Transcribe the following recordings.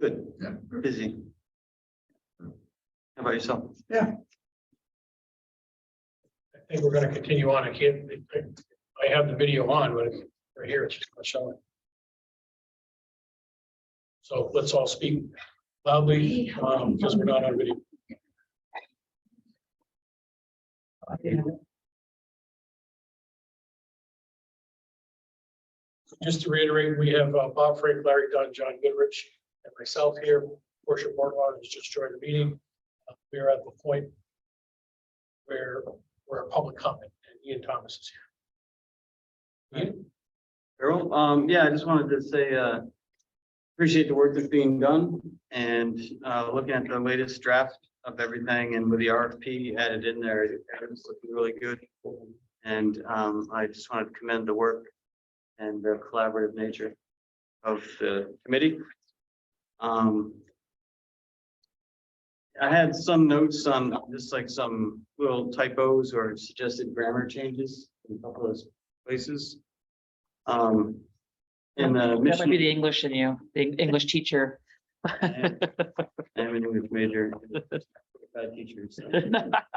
Good. Yeah. Busy. How about yourself? Yeah. I think we're going to continue on. I have the video on, but right here, it's just not showing. So let's all speak loudly, because we're not on video. Just to reiterate, we have Bob Frank, Larry Dunn, John Goodrich, and myself here. Portia Mortlawn has just joined the meeting. We are at the point where we're a public comment, and Ian Thomas is here. Ian? Earl, yeah, I just wanted to say, appreciate the work that's being done and, looking at the latest draft of everything and with the RFP added in there, it's looking really good. And, I just wanted to commend the work and the collaborative nature of the committee. I had some notes on just like some little typos or suggested grammar changes in a couple of places. In the That might mission, be the English in you, the English teacher. I'm an English major, bad teacher, so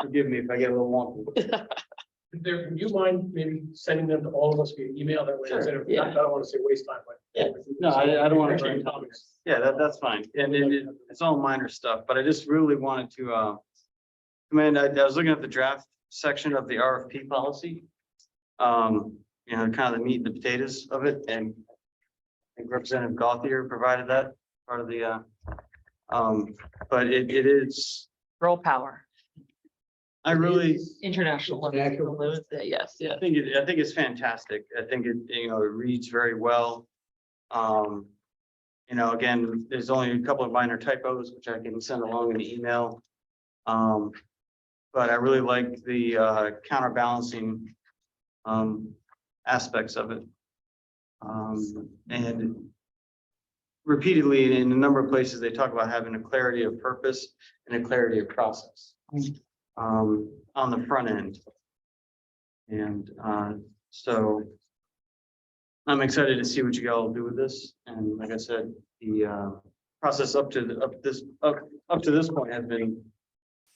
forgive me if I get a little wonky. There, would you mind maybe sending them to all of us via email that way? Sure, Instead of, yeah. I don't want to say waste time, but. Yeah. No, I don't want to Actually, burn topics. Yeah, that's fine. And it's all minor stuff, but I just really wanted to, commend, I was looking at the draft section of the RFP policy. You know, kind of the meat and the potatoes of it, and I think Representative Gauthier provided that part of the, but it is, Girl power, I really, international. Yes, yeah. I think it's fantastic. I think it, you know, it reads very well. You know, again, there's only a couple of minor typos, which I can send along in the email. But I really like the counterbalancing aspects of it. And repeatedly in a number of places, they talk about having a clarity of purpose and a clarity of process on the front end. And so I'm excited to see what you all do with this. And like I said, the process up to this point has been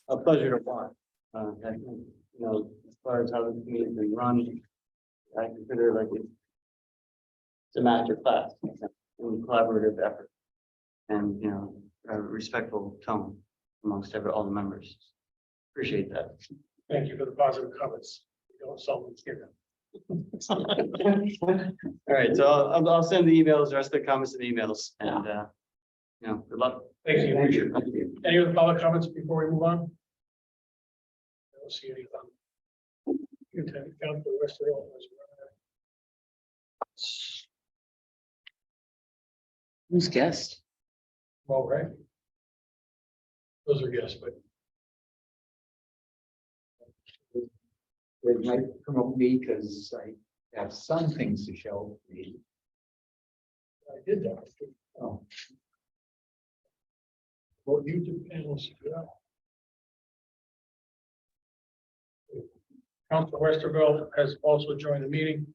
a pleasure to watch. I think, you know, as far as how the community has been run, I consider like it's a master class in collaborative effort and, you know, a respectful tone amongst all the members. Appreciate that. Thank you for the positive comments. You don't seldom hear them. All right, so I'll send the emails, the rest of the comments and emails, and you know, good luck. Thank you. Appreciate it. Thank you. Any other public comments before we move on? I don't see any. You can count the rest of the. Who's guest? Well, right. Those are guests, but It might promote me because I have some things to show me. I did that. Oh, Well, YouTube panels. Council Westervelt has also joined the meeting.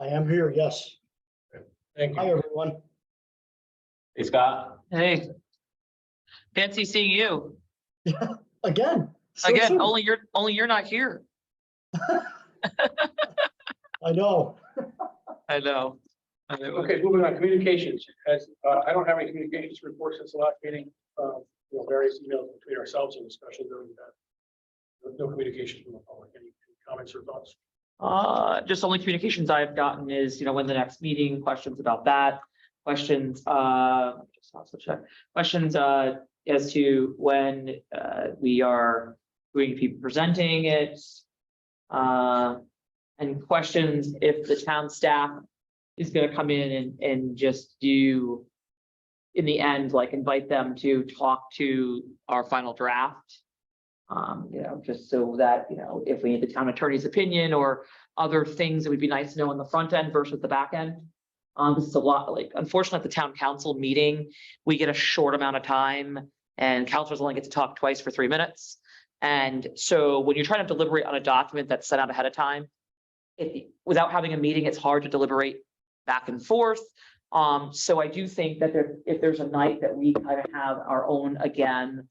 I am here, yes. Thank Hi, you. everyone. Hey, Scott. Hey. Fancy seeing you. Again. so Again, soon. only you're not here. I know. I know. Okay, moving on, communications. As I don't have any communications report since the last meeting. You know, various emails between ourselves and discussions during that. No communication from the public. Any comments or thoughts? Just only communications I've gotten is, you know, when the next meeting, questions about that, questions, just also check, questions, as to when, we are going to be presenting it. And questions if the town staff is gonna come in and just do, in the end, like invite them to talk to our final draft. You know, just so that, you know, if we need the town attorney's opinion or other things, it would be nice to know on the front end versus the back end. This is a lot, like, unfortunately, at the town council meeting, we get a short amount of time and councilors only get to talk twice for 3 minutes. And so when you're trying to deliberate on a document that's sent out ahead of time, without having a meeting, it's hard to deliberate back and forth. So I do think that if there's a night that we kind of have our own again,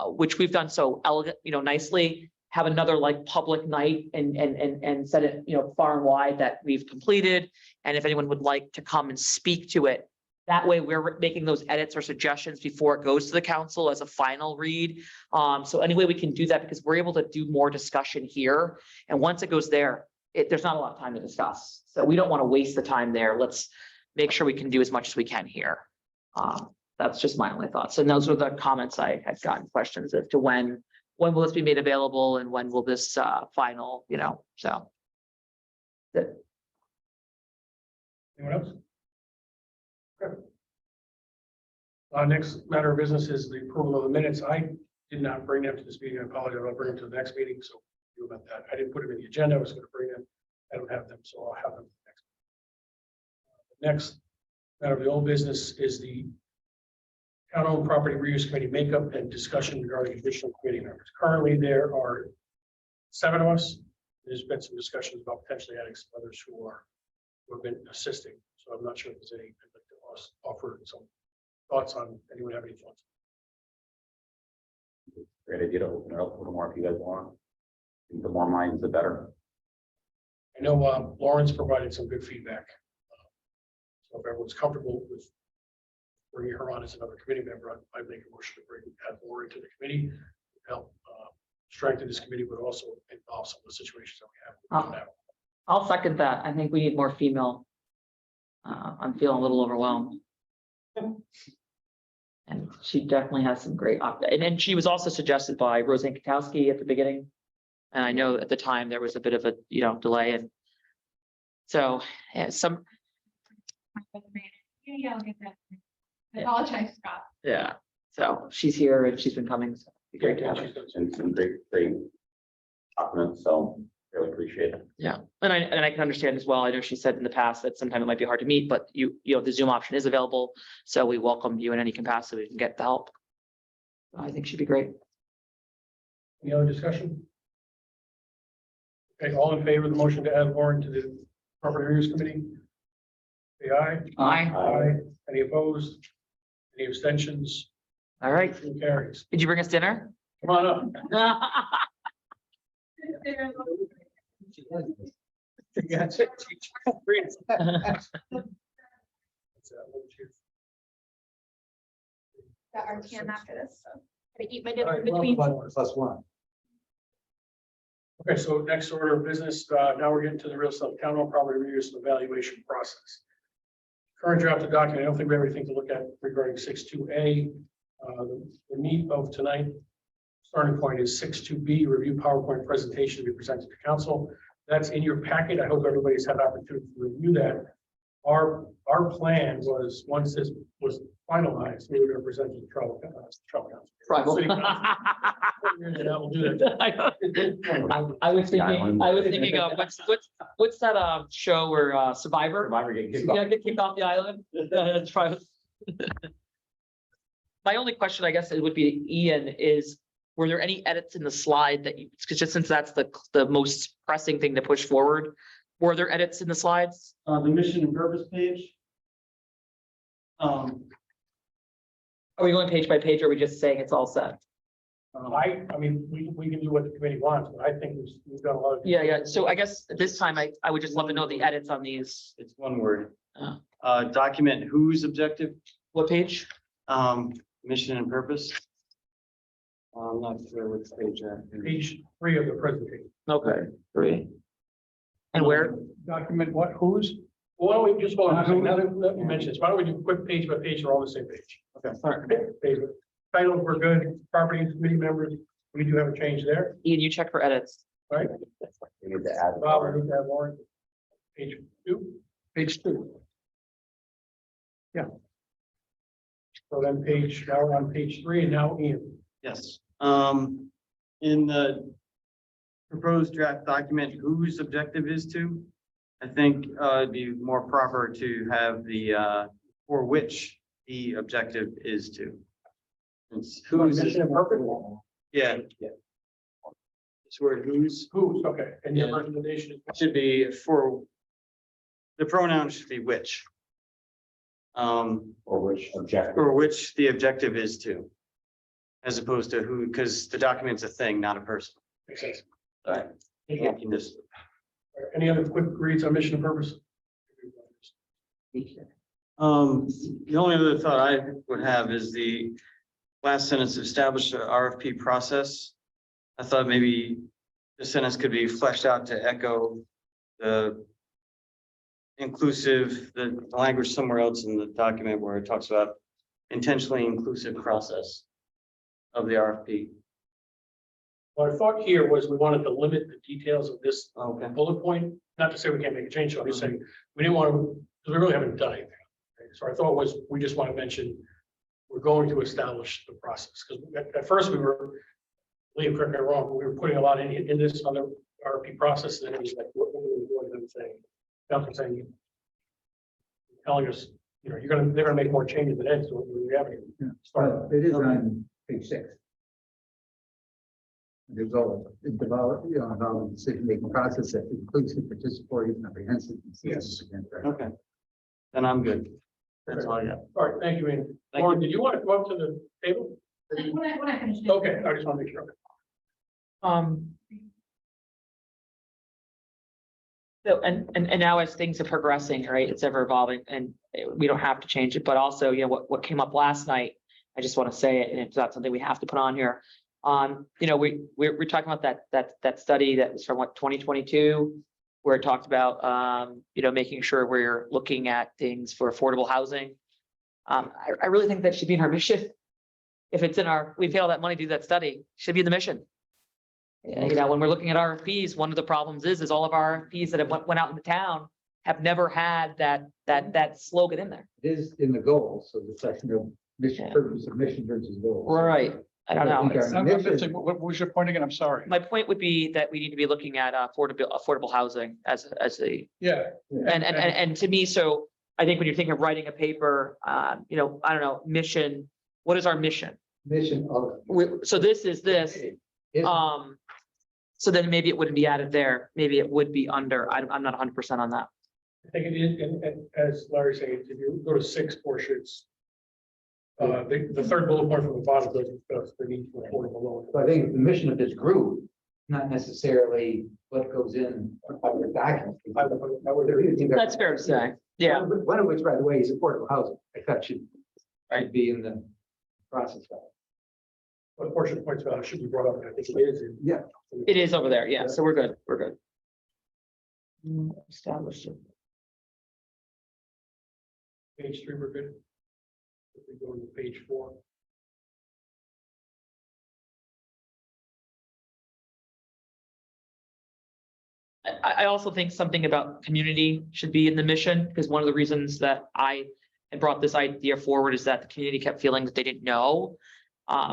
which we've done so elegant, nicely, have another like public night and set it, far and wide that we've completed. And if anyone would like to come and speak to it, that way we're making those edits or suggestions before it goes to the council as a final read. So anyway, we can do that because we're able to do more discussion here. And once it goes there, there's not a lot of time to discuss. So we don't want to waste the time there. Let's make sure we can do as much as we can here. That's just my only thoughts. And those are the comments I had gotten questions as to when will this be made available and when will this final, so. Good. Anyone else? Okay. Next matter of business is the approval of the minutes. I did not bring them to this meeting. I apologize. I'll bring them to the next meeting. So you about that. I didn't put them in the agenda. I was going to bring them. I don't have them, so I'll have them next. Next matter of the old business is the town-owned property reuse committee makeup and discussion regarding additional committee members. Currently, there are 7 of us. There's been some discussions about potentially adding some others who have been assisting. So I'm not sure if there's any, I'd like to offer some thoughts on, anyone have any thoughts? Great idea to open it up a little more if you guys want. I think the more minds, the better. I know Lawrence provided some good feedback. So if everyone's comfortable with bringing her on as another committee member, I make a motion to add Lauren to the committee, help strengthen this committee, but also involve some of the situations that we have. I'll second that. I think we need more female. I'm feeling a little overwhelmed. And she definitely has some great and then she was also suggested by Roseanne Katowski at the beginning. And I know at the time there was a bit of a, delay. And so yeah, Yeah, I'll get that. I apologize, Scott. yeah. So she's here and she's been coming. So it'd be great to have her. And some great documents, so really appreciate it. Yeah, and I can understand as well. I know she said in the past that sometimes it might be hard to meet, but the Zoom option is available. So we welcome you in any capacity we can get the help. I think she'd be great. Any other discussion? Okay, all in favor of the motion to add Lauren to the property reuse committee? Say aye. Aye. Aye. Any opposed? Any abstentions? All right. Motion carries. Did you bring us dinner? Come on up. Got our tan after this, so gotta eat my dinner in between. +1. Okay, so next order of business, now we're getting to the real stuff, town-owned property reuse and evaluation process. Current drafted document, I don't think we have anything to look at regarding 6.2A. The meat of tonight, starting point is 6.2B, review PowerPoint presentation to be presented to council. That's in your packet. I hope everybody's had opportunity to review that. Our plan was, once this was finalized, we were going to present to the tribal council. Tribal. City council. That will do that. I was thinking of what's that show where Survivor? Survivor getting kicked Yeah, off. get kicked off the island. That's right. My only question, I guess, it would be Ian, is were there any edits in the slide that you, because just since that's the most pressing thing to push forward, were there edits in the slides? The mission and purpose page. Are we going page by page or are we just saying it's all set? I mean, we can do what the committee wants, but I think we've got a lot of. Yeah. So I guess at this time, I would just love to know the edits on these. It's one word. Oh. Document whose objective, What page? mission and purpose. I'm not sure which page. Page 3 of the presentation. Okay, 3. And where? Document what, who's? Well, why don't we just, hold on, now that you mention this, why don't we do quick page by page, or all on the same page? Okay. All right, David. Titles were good, property and committee members, we do have a change there, Ian, you check for edits. right? We need to add. Bob, we need to have Lauren. Page 2. Page 2. Yeah. So then now we're on page 3, and now Ian. Yes. In the proposed draft document, whose objective is to, I think it'd be more proper to have the for which the objective is to. It's whose. Mission and purpose? Yeah. It's word whose Who's, okay, and your Yeah. recommendation is. should be for. The pronoun should be which. Or which objective. or which the objective is to. As opposed to who, because the document's a thing, not a person. Makes sense. Right. Thank You you. can just, Any other quick reads on mission and purpose? the only other thought I would have is the last sentence, establish an RFP process. I thought maybe the sentence could be fleshed out to echo the inclusive, the language somewhere else in the document where it talks about intentionally inclusive process of the RFP. What I thought here was we wanted to limit the details of this Okay. bullet point, not to say we can't make a change, so I'm just saying, we didn't want to, because we really haven't done anything. Right? So I thought was, we just want to mention, we're going to establish the process, because at first we were, Liam, correct me if I'm wrong, we were putting a lot in this on the RFP process, and then it was like, what were we doing, them saying, Malcolm saying, telling us, you know, they're gonna make more changes than Ed, so we haven't even started. It is on page 6. There's all, it developed, involved decision-making process that includes participatory and comprehensive. Yes. Okay. Then I'm good. That's all I got. All right, thank you, Andy. Thank Lauren, did you want to come up to the table? When I finish. Okay, I just want to make sure. So, and now as things are progressing, right, it's ever evolving and we don't have to change it, but also, you know, what came up last night, I just want to say it, and it's not something we have to put on here. You know, we're talking about that study that was from what, 2022, where it talked about, you know, making sure we're looking at things for affordable housing. I really think that should be in our mission. If it's in our, we paid all that money to do that study, should be in the mission. You know, when we're looking at RFPs, one of the problems is all of our RFPs that have went out in the town have never had that slogan in there. It is in the goals, so the section of mission, Yeah. purpose of mission versus goals. Right. I don't know. think our I'm mission- missing, what was your point again? I'm sorry. My point would be that we need to be looking at affordable housing as a, Yeah. and to me, so I think when you're thinking of writing a paper, you know, I don't know, mission, what is our mission? Mission of. So this is this, Is- so then maybe it wouldn't be added there. Maybe it would be under, I'm not 100% on that. I think it is, and as Larry said, if you go to 6 portions, the third bullet point from the bottom does discuss the need for affordable loan. So I think the mission of this group, not necessarily what goes in other documents. That's fair to say. Yeah, One of which, by the way, is affordable housing. I thought should be in the process. What portion of points about it should be brought up, and I think it is. Yeah. it is over there. Yeah, so we're good. We're good. Established. Page 3, we're good. If we go to page 4. I also think something about community should be in the mission, because one of the reasons that I had brought this idea forward is that the community kept feeling that they didn't know.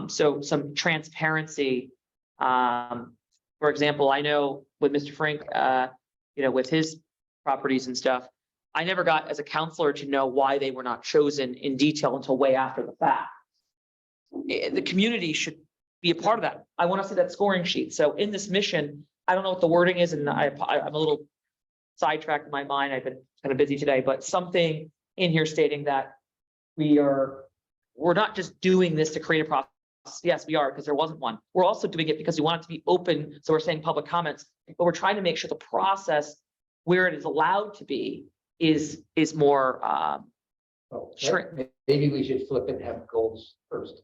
So some transparency. For example, I know with Mr. Frank, you know, with his properties and stuff, I never got as a counselor to know why they were not chosen in detail until way after the fact. The community should be a part of that. I want to see that scoring sheet. So in this mission, I don't know what the wording is, and I'm a little sidetracked in my mind. I've been kind of busy today, but something in here stating that we're not just doing this to create a process. Yes, we are, because there wasn't one. We're also doing it because we want it to be open. So we're saying public comments, but we're trying to make sure the process where it is allowed to be is more, Sure. Maybe we should flip it and have goals first.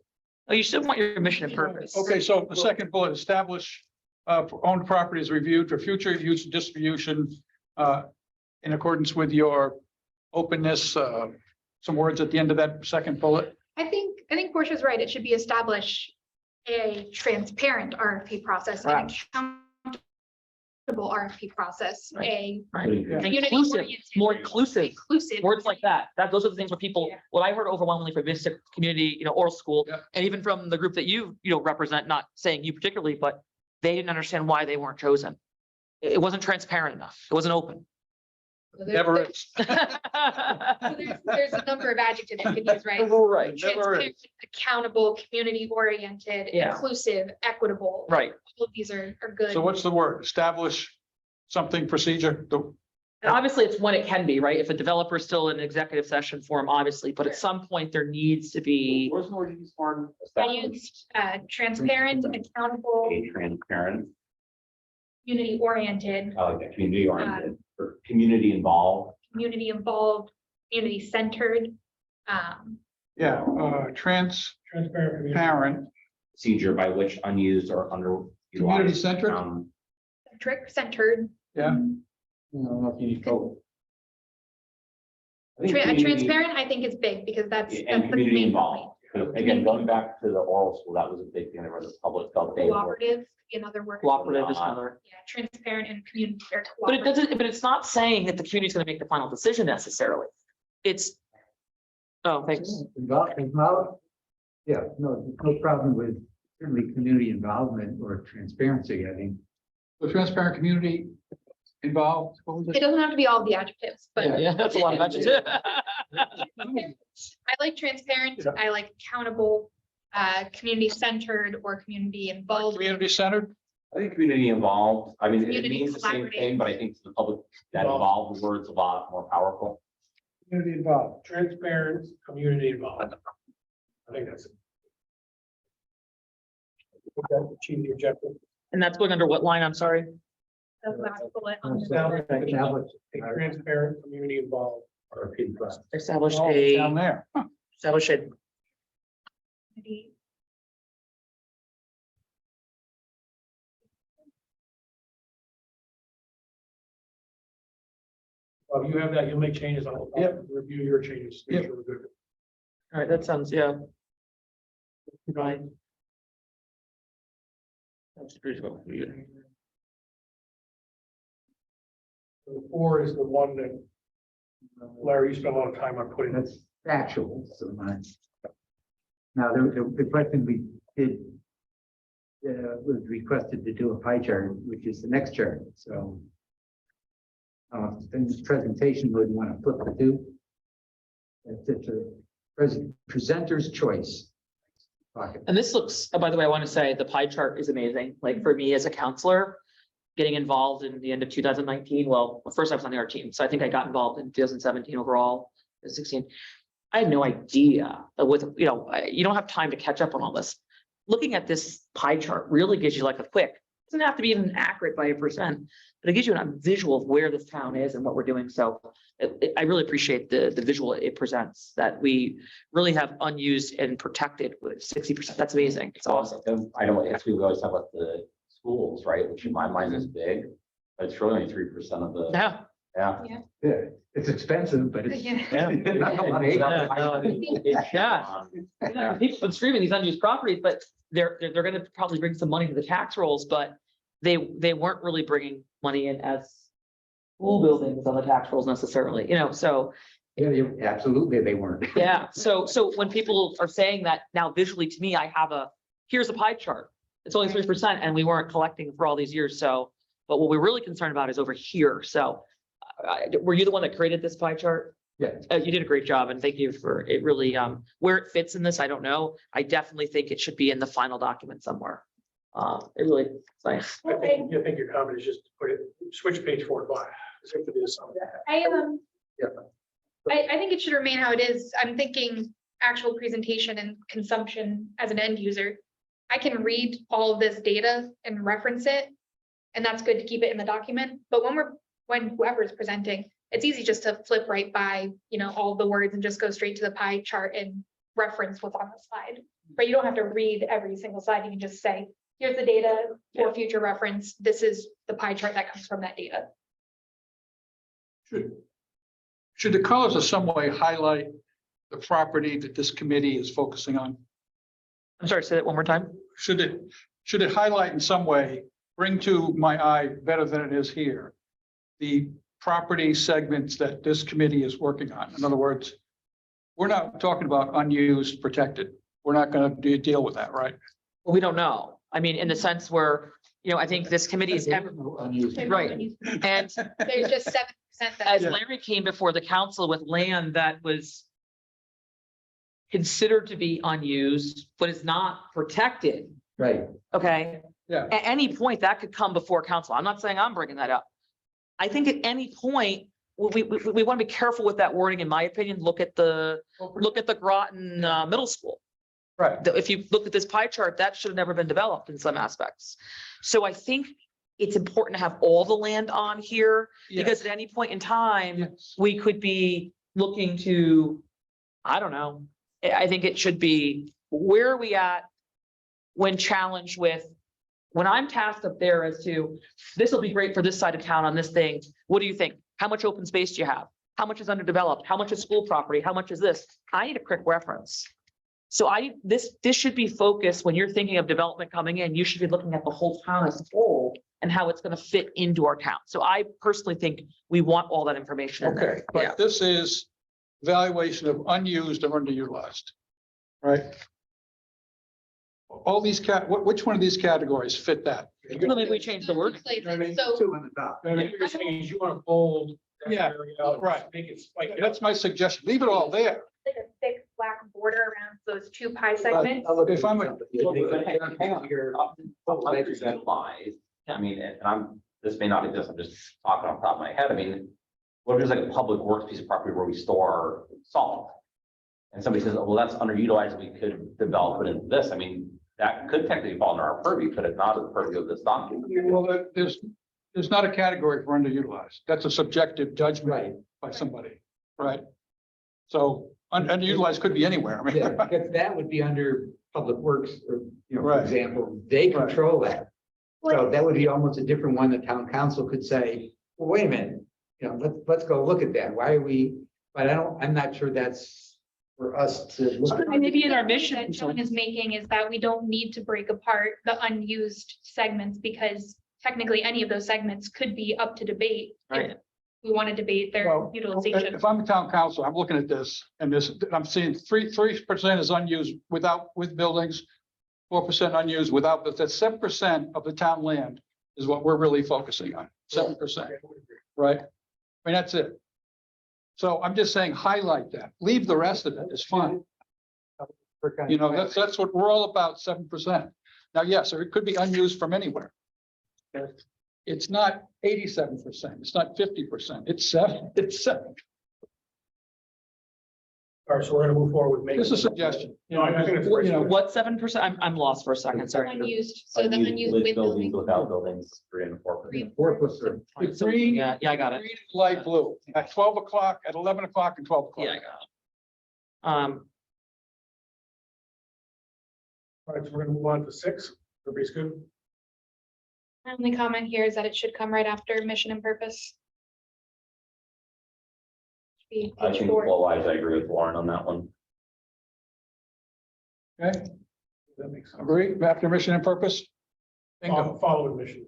oh, you still want your mission and purpose. Okay, so the second bullet, establish owned properties reviewed for future use and distribution in accordance with your openness, some words at the end of that second bullet. I think Portia's right. It should be establish a transparent RFP process, an accountable RFP process, a Inclusive, community-oriented, more inclusive. inclusive. Words like that, those are the things where people, Yeah. what I heard overwhelmingly from Vista Community, you know, oral school, Yeah. and even from the group that you know, represent, not saying you particularly, but they didn't understand why they weren't chosen. It wasn't transparent enough. It wasn't open. So there's- Never is. so there's a number of adjectives you can use, right? Right, Never Transparent, accountable, community-oriented, Yeah. inclusive, equitable. right. All of these are good. So what's the word? Establish something procedure? And obviously, it's when it can be, right? If a developer is still in executive session form, obviously, but at some point there needs to be. Where's more use form? I used transparent, accountable, A transparent, community oriented, like that, community oriented, or community involved. community involved, community centered. Yeah, Transparent. community. transparent, Procedure by which unused or underutilized. Community centered? Trick centered. yeah. Transparent, I think is big because that's. And that's the community main involved. Again, going back to the oral school, that was a big thing where the public felt point. they were. Cooperative, another word. Cooperative is another. Yeah, transparent and community. or But it cooperative. doesn't, but it's not saying that the community is gonna make the final decision necessarily. It's. Oh, thanks. Yeah, no, no problem with certainly community involvement or transparency, I think. The transparent community involved. What was It it? doesn't have to be all the adjectives, but Yeah, that's a lot of budget. I like transparent, Yeah. I like accountable, community centered or community involved. Community centered. I think community involved, I mean, it Community means the same collaborative. thing, but I think to the public, that involved word's a lot more powerful. Community involved, transparent, community involved. I think that's. Okay, achieve the objective. And that's going under what line? I'm sorry. The last bullet on the- Establish Establish a transparent, community involved. RFP process. Establish Oh, a, down there. Huh. establish a, community. Well, you have that, you'll make changes, I'll review your changes. make sure we're good. all right, that sounds, yeah. Right. That's pretty cool. The 4 is the one that Larry, you spent a lot of time on putting. That's factual, so mine. Now, the question we did was requested to do a pie chart, which is the next chart, so. In this presentation, would want to flip the two. It's a presenter's choice. Pocket. And this looks, by the way, I want to say the pie chart is amazing. Like for me as a counselor, getting involved in the end of 2019. Well, first I was on the art team, so I think I got involved in 2017 overall, 16. I had no idea that with, you know, you don't have time to catch up on all this. Looking at this pie chart really gives you like a quick, doesn't have to be even accurate by 1%, but it gives you a visual of where this town is and what we're doing. So I really appreciate the visual it presents, that we really have unused and protected with 60%. That's amazing. It's awesome. I know, as we always talk about the schools, right, which in my mind is big, but it's really only 3% of the, Yeah. yeah. Yeah, it's expensive, but it's. Yeah. Not a lot of acres. Yeah. People have been streaming these unused properties, but they're gonna probably bring some money to the tax rolls, but they weren't really bringing money in as school buildings on the tax rolls necessarily, you know, so. Yeah, absolutely, they weren't. Yeah, so when people are saying that now visually to me, here's a pie chart. It's only 3% and we weren't collecting for all these years, so, but what we're really concerned about is over here, so. Were you the one that created this pie chart? Yeah. You did a great job and thank you for it really, where it fits in this, I don't know. I definitely think it should be in the final document somewhere. It really, it's nice. I think your comment is just to put it, switch page 4 to 5. As if it is something. I think it should remain how it is. I'm thinking actual presentation and consumption as an end user. I can read all of this data and reference it, and that's good to keep it in the document. But when whoever's presenting, it's easy just to flip right by, all the words and just go straight to the pie chart and reference what's on the slide. But you don't have to read every single slide. You can just say, here's the data for future reference. This is the pie chart that comes from that data. Should the colors in some way highlight the property that this committee is focusing on? I'm sorry, say that one more time. Should it highlight in some way, bring to my eye better than it is here, the property segments that this committee is working on? In other words, we're not talking about unused, protected. We're not going to deal with that, right? Well, we don't know. I mean, in the sense where, I think this committee is right. And There's just 7% that. as Larry came before the council with land that was considered to be unused, but is not protected. Right. Okay. Yeah. At any point that could come before council. I'm not saying I'm bringing that up. I think at any point, we want to be careful with that wording, in my opinion. Look at the Groton middle school. Right. If you look at this pie chart, that should have never been developed in some aspects. So I think it's important to have all the land on here, because at any point in time, Yes. we could be looking to, I don't know. I think it should be, where are we at when challenged with, when I'm tasked up there as to, this will be great for this side of town on this thing. What do you think? How much open space do you have? How much is underdeveloped? How much is school property? How much is this? I need a quick reference. So this should be focused when you're thinking of development coming in, you should be looking at the whole town as a whole and how it's going to fit into our town. So I personally think we want all that information in Okay, there. Yeah. but this is evaluation of unused or underutilized, right? All these which one of these categories fit that? Well, maybe we change the word. So Two on the top. What you're saying is you want to bold. that Yeah, area out, right. Make it spike. That's my suggestion. Leave it all there. like a thick black border around those two pie segments. If I'm a- Lies. I mean, and this may not exist, I'm just talking off the top of my head. I mean, what if there's like a public works piece of property where we store salt? And somebody says, well, that's underutilized, we could develop it into this. I mean, that could technically fall under our purview, but it's not the purview of this document. Well, there's not a category for underutilized. That's a subjective judgment by somebody, right? So underutilized could be anywhere. I Yeah, mean, because that would be under Public Works, or, for Right. example, they Right. control that. So that would be almost a different one. The town council could say, well, wait a minute, let's go look at that. Why are we, but I'm not sure that's for us to look at. Maybe in our The point mission. That John is making is that we don't need to break apart the unused segments, because technically any of those segments could be up to debate. if Right. We want to debate their Well, utilization. if I'm a town council, I'm looking at this and I'm seeing 3% is unused with buildings. 4% unused without, but that's 7% of the town land is what we're really focusing on, 7%, right? I mean, that's it. So I'm just saying, highlight that, leave the rest of it, it's fine. That's what we're all about, 7%. Now, yes, or it could be unused from anywhere. It's not 87%, it's not 50%, it's 7, it's 7. All right, so we're gonna move forward with making. Just a suggestion. I think it's. What 7%? I'm lost for a second, sorry. Unused, so the unused With with buildings, buildings. without buildings, 3 and 4%. 4+3. It's green, Yeah, I got it. green, and light blue, at 12 o'clock, at 11 o'clock and 12 o'clock. Yeah, I got it. All right, so we're gonna move on to 6. Everybody's good? My only comment here is that it should come right after mission and purpose. Be I page think 4. flow-wise, I agree with Lauren on that one. Okay, That makes sense. agree, after mission and purpose? Bingo. Following mission.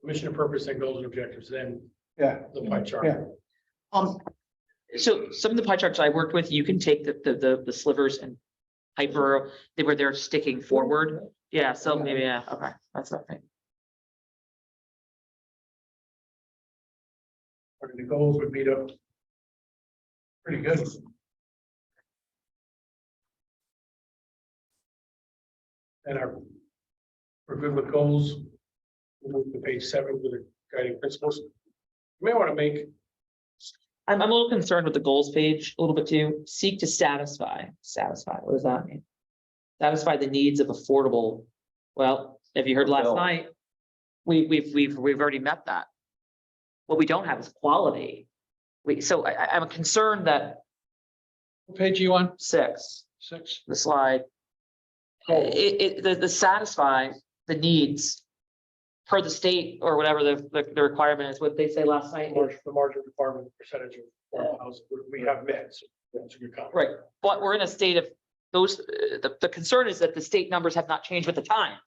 Mission and purpose, then goals and objectives, then Yeah, the pie chart. Yeah. So some of the pie charts I worked with, you can take the slivers and hyper, they were there sticking forward. Yeah, so maybe, yeah, okay, that's okay. The goals would meet up. Pretty good. And we're good with goals. We'll move to page 7 with the guiding principles. You may want to make, I'm a little concerned with the goals page a little bit too. Seek to satisfy, what does that mean? Satisfy the needs of affordable. Well, if you heard last Fulfill. night, we've already met that. What we don't have is quality. So I'm concerned that What page are you on? 6, 6. the slide. The satisfy the needs per the state or whatever the requirement is, what they say last night. the margin requirement percentage of housing we have met. So that's a good comment. Right, but we're in a state of those, the concern is that the state numbers have not changed with the times.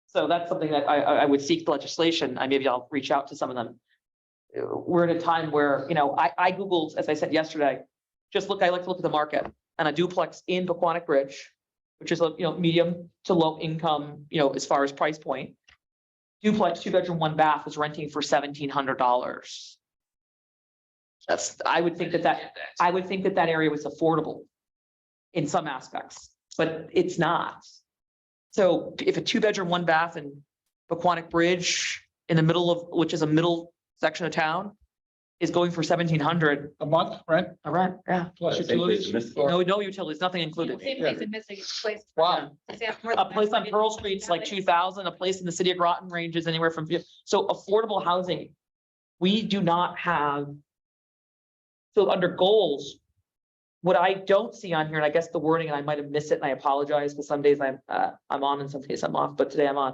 So that's something that I would seek legislation. Maybe I'll reach out to some of them. We're in a time where, I Googled, as I said yesterday, I like to look at the market, and a duplex in Pequannock Bridge, which is a, medium to low income, as far as price point. Duplex, 2-bedroom, 1 bath is renting for $1,700. I would think that area was affordable in some aspects, but it's not. So if a 2-bedroom, 1 bath in Pequannock Bridge in the middle of, which is a middle section of town, is going for 1,700 A month, right? a rent, yeah. Plus Same place utilities. in Mystic. No utilities, nothing included. Same place in Mystic, it's place. Wow. A place on Pearl Street's like 2,000, a place in the city of Groton ranges anywhere from, so affordable housing. We do not have. So under goals. What I don't see on here, and I guess the wording, and I might have missed it, and I apologize, because some days I'm on and some days I'm off, but today I'm on.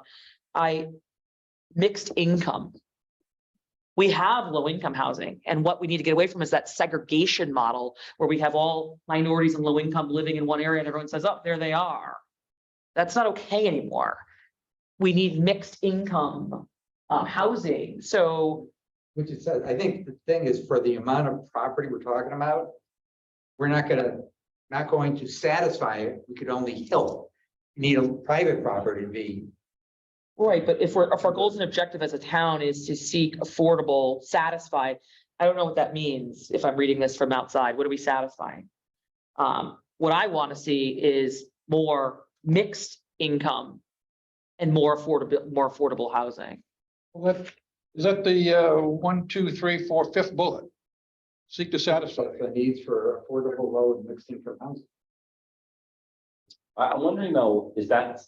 Mixed income. We have low income housing, and what we need to get away from is that segregation model where we have all minorities and low income living in one area and everyone says, oh, there they are. That's not okay anymore. We need mixed income housing. So Which it says, I think the thing is for the amount of property we're talking about, we're not going to satisfy it. We could only help. You need a private property to be. right, but if our goals and objective as a town is to seek affordable, satisfied, I don't know what that means if I'm reading this from outside. What are we satisfying? What I want to see is more mixed income and more affordable housing. Well, is that the 1, 2, 3, 4, 5th bullet? Seek to satisfy. The needs for affordable, low and mixed income housing. I'm wondering though, is that,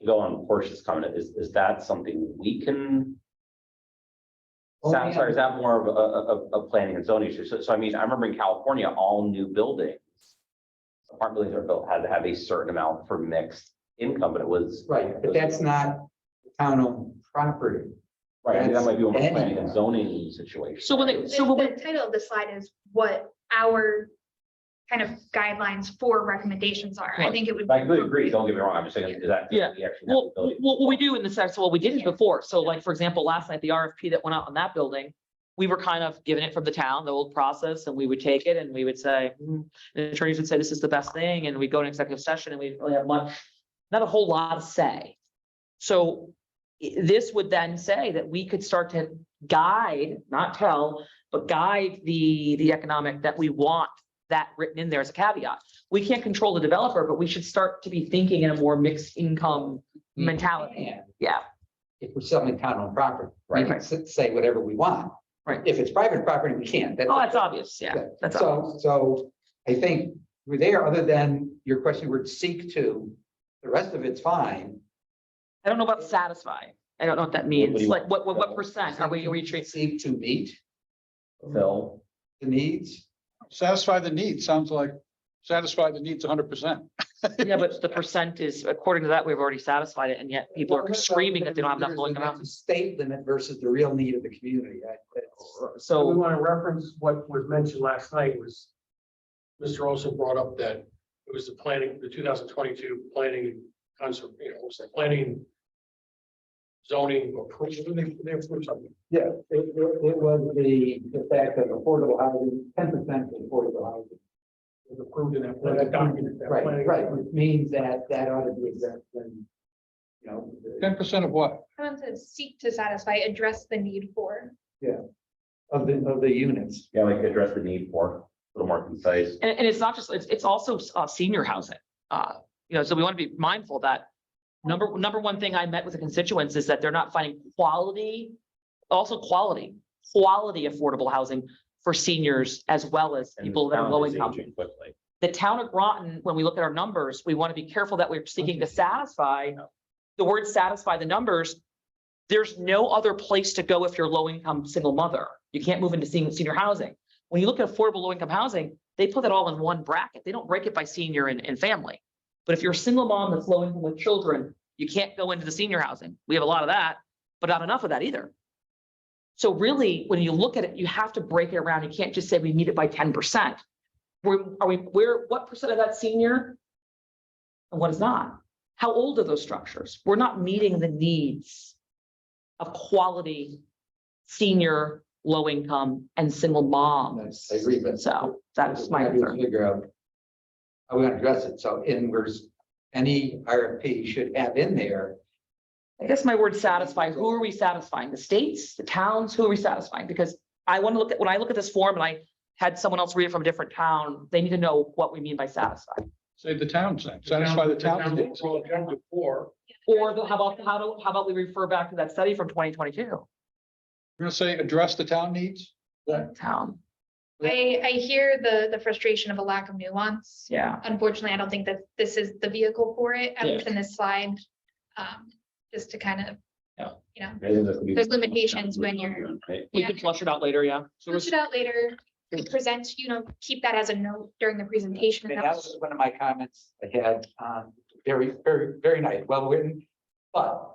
to go on Portia's comment, is that something we can? Sorry, is that more of a planning and zoning issue? So I mean, I remember in California, all new buildings, apartment buildings are built, had to have a certain amount for mixed income, but it was. Right, but that's not town-owned property. Right, I mean, that might be more That's planning and zoning situation. So when they, The so when we, the title of the slide is what our kind of guidelines for recommendations are. I Right. think it would. I completely agree, don't get me wrong, I'm just saying, is that? Yeah. we actually have the well, ability- what we do in the sense, well, we did it before. So like, for example, last night, the RFP that went out on that building, we were kind of given it from the town, the old process, and we would take it and we would say, the attorneys would say, this is the best thing, and we'd go to executive session and we didn't really have much, not a whole lot to say. So this would then say that we could start to guide, not tell, but guide the economic that we want that written in there as a caveat. We can't control the developer, but we should start to be thinking in a more mixed income mentality. And Yeah, if we're selling town-owned property, we Right. can say whatever we want. Right. If it's private property, we can't. oh, that's obvious, yeah, that's obvious. So I think we're there, other than your question would seek to, the rest of it's fine. I don't know about satisfying. I don't know what that What means. do you- Like, what percent are we treating? Seek to meet Phil, the needs. Satisfy the need, sounds like satisfy the needs 100%. Yeah, but the percent is, according to that, we've already satisfied it, and yet people are screaming that they don't have enough low income housing. State limit versus the real need of the community. We So, want to reference what was mentioned last night was Mr. Olson brought up that it was the planning, the 2022 planning and concept, it was the planning zoning approval. They approved something. Yeah, it was the fact of affordable housing, 10% affordable housing. It was approved in that document. that planning- Right, which means that ought to be exempt and, 10% of what? Someone says seek to satisfy, address the need for. of the units. yeah, like address the need for a little more concise. and it's not just, it's also senior housing. So we want to be mindful that number one thing I met with the constituents is that they're not finding quality affordable housing for seniors as well as And people the that are town low is income. aging quickly. The town of Groton, when we look at our numbers, we want to be careful that we're seeking to satisfy. The word satisfy the numbers. There's no other place to go if you're low income single mother. You can't move into senior housing. When you look at affordable low income housing, they put it all in one bracket. They don't break it by senior and family. But if you're a single mom that's low income with children, you can't go into the senior housing. We have a lot of that, but not enough of that either. So really, when you look at it, you have to break it around. You can't just say we meet it by 10%. What percent of that senior? And what is not? How old are those structures? We're not meeting the needs of quality senior, low income and single moms. I agree, but. So that's my We have to answer. Figure out how we're gonna address it. So any RFP should have in there. I guess my word satisfy, who are we satisfying? The states, the towns, who are we satisfying? Because I want to when I look at this form and I had someone else read it from a different town, they need to know what we mean by satisfy. Say the town's needs, satisfy the town's needs. Well, objective 4, Or how about we refer back to that study from 2022? We're gonna say address the town needs. Town, I hear the frustration of a lack of nuance. yeah. Unfortunately, I don't think that this is the vehicle for it, at Yeah. least in this slide. Just to kind of, Yeah. you know, There's There's limitations when you're- We Yeah. can flush it out later, yeah. So push it out later, present, you know, keep that as a note during the presentation. And that was one of my comments I had, very, very, very nice, well written. But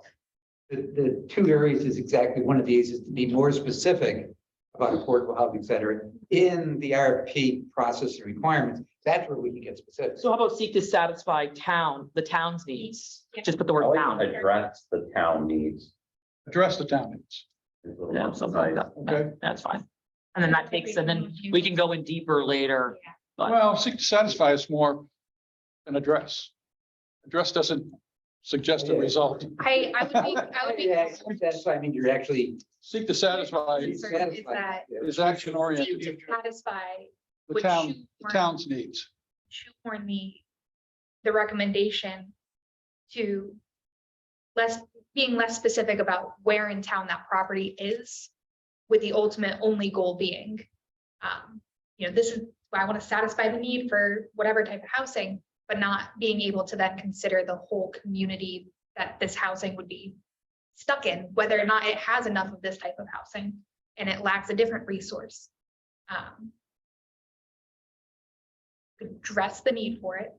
the two areas is exactly one of these is to be more specific about affordable housing, et cetera, in the RFP process and requirements. That's where we can get specific. So how about seek to satisfy the town's needs? Yeah. Just put the I word like town. address the town needs. Address the town needs. It's a little Yeah, more something like concise. that. Okay. That's fine. And then that takes, and then we can go in deeper later. But Well, seek to satisfy is more than address. Address doesn't suggest a result. I would be. Yeah, that's why I mean, you're actually. Seek to satisfy Is that is action oriented, satisfy, the would town, the shoehorn- town's needs. shoehorn the recommendation to being less specific about where in town that property is, with the ultimate only goal being, you know, this is, I want to satisfy the need for whatever type of housing, but not being able to then consider the whole community that this housing would be stuck in, whether or not it has enough of this type of housing and it lacks a different resource. Address the need for it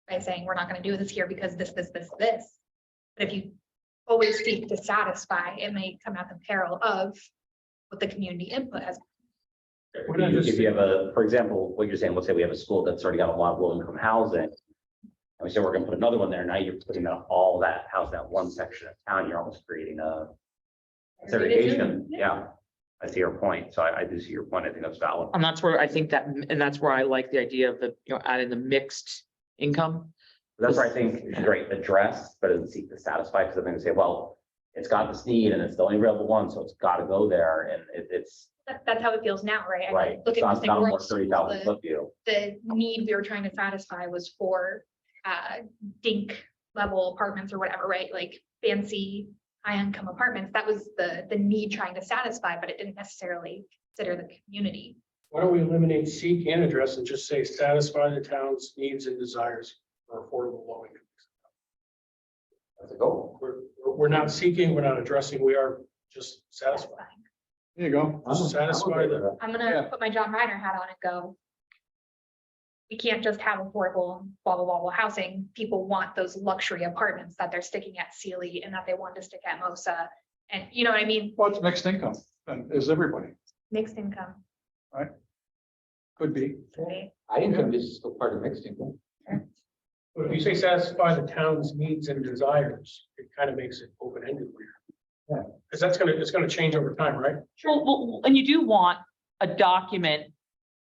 by saying, we're not going to do this here because this. But if you always seek to satisfy, it may come at the peril of what the community input has. If you have for example, what you're saying, let's say we have a school that's already got a lot of low income housing. And we say we're gonna put another one there. Now you're putting up all that house, that one section of town, you're almost creating a segregation. Yeah. I see your point. So I do see your point. I think that's valid. and that's where I think that, and that's where I like the idea of the, you know, adding the mixed income. That's where I think it's great, address, but it doesn't seek to satisfy, because I'm gonna say, well, it's got this need and it's the only available one, so it's gotta go there, and it's That's how it feels now, right? I mean, right. Look It's at not Mystic not a more World, 30,000 the- foot view. the need we were trying to satisfy was for dink level apartments or whatever, right? Like fancy high income apartments. That was the need trying to satisfy, but it didn't necessarily consider the community. why don't we eliminate seek and address and just say satisfy the town's needs and desires for affordable low income? That's a goal. We're not seeking, we're not addressing, we are just satisfied. There you go. Just satisfy the, I'm Yeah. gonna put my John Reiner hat on and go. We can't just have affordable blah, blah, blah, blah housing. People want those luxury apartments that they're sticking at Sealy and that they want to stick at Mosa. And you know what I mean? Well, it's mixed income, and is everybody, Mixed income. could be. Right? I income is still part of mixed income. but if you say satisfy the town's needs and desires, it kind of makes it open-ended weird. Yeah. Because it's gonna change over time, right? Well, and you do want a document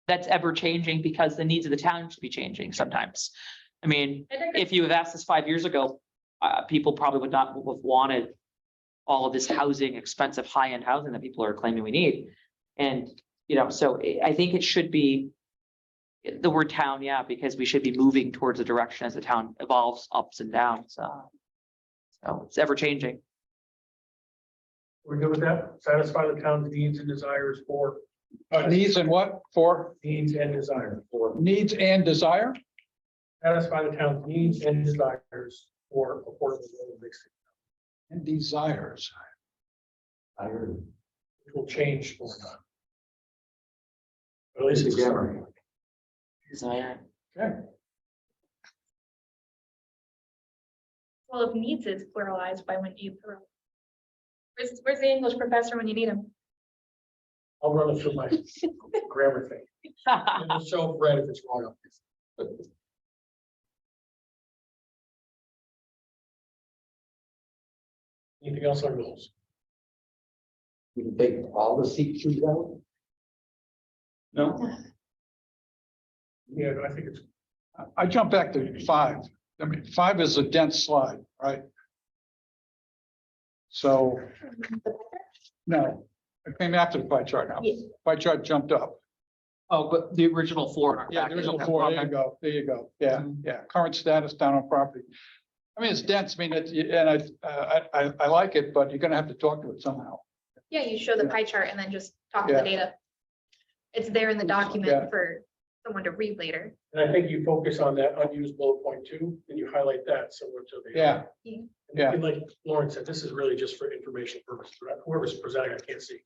that's ever changing because the needs of the town should be changing sometimes. I mean, I think if you have asked this 5 years ago, people probably would not have wanted all of this housing, expensive high-end housing that people are claiming we need. And, you know, so I think it should be the word town, yeah, because we should be moving towards a direction as the town evolves ups and downs. So it's ever changing. We're good with that? Satisfy the town's needs and desires for. Needs and what for? Needs and desires for. Needs and desire? Satisfy the town's needs and desires for affordable low mixed income, And desires. which will change over time. But at least it's Desire. Okay. Well, if needs is pluralized, why wouldn't you? Where's the English professor when you need him? I'll run it through my grammar thing. And I'll show Fred if it's wrong. Anything else on those? We can take all the seat trees out. No, Yeah, no, I think it's, I jump back to 5. I mean, 5 is a dense slide, right? So, no, it came after the pie chart now. Yeah. Pie chart jumped up. Oh, but the original four. in our Yeah, packet, there is a okay, four, there okay. you go, there you go, yeah, yeah, current status down on property. I mean, it's dense, I mean, and I like it, but you're gonna have to talk to it somehow. Yeah, you show the Yeah. pie chart and then just talk to Yeah. the data. It's there in the Yeah. document for someone to read later. And I think you focus on that unused bullet point 2, and you highlight that similar to the. Yeah, yeah. And like Lauren said, this is really just for information purposes. Whoever's presenting, I can't see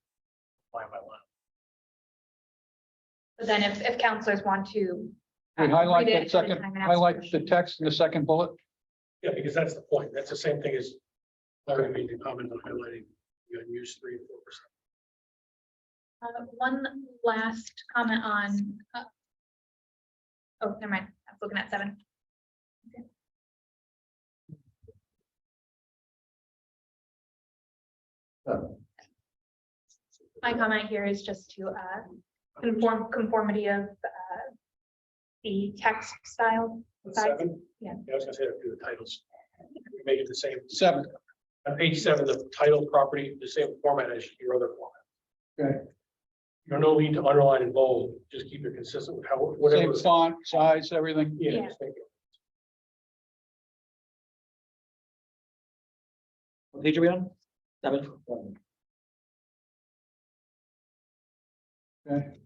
line by line. But then if counselors want to. We highlight read it that ahead of second, time and ask highlight the questions. text in the second bullet. Yeah, because that's the point. That's the same thing as Larry made the comment on highlighting the unused 3 and 4%. One last comment on. Oh, never mind. I was looking at 7. Okay. My comment here is just to conformity of the text style. Size. 7? Yeah. I was gonna say that, do the titles. We make it the same. 7, On page 7, the title property, the same format as your other format. okay, You don't need to underline and bold, just keep it consistent with how, whatever. same font, size, everything. Yeah, Yeah. just make it. What page are we on? 7. Okay,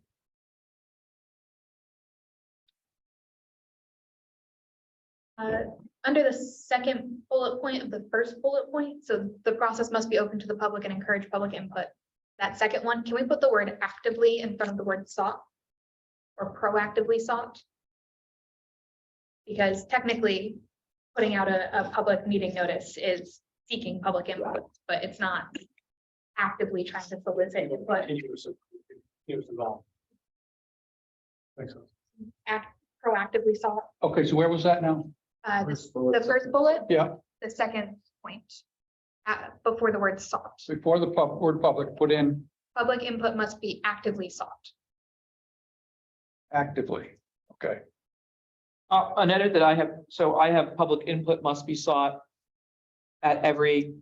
Under the second bullet point of the first bullet point, so the process must be open to the public and encourage public input. That second one, can we put the word actively in front of the word sought? Or proactively sought? Because technically, putting out a public meeting notice is seeking public input, but it's not actively trying to solicit input. He was involved. Makes sense. Proactively sought. okay, so where was that now? The first bullet, Yeah, the second point. Before the word sought. before the word public, put in Public input must be actively sought. actively, okay, An edit that I have, so I have public input must be sought at every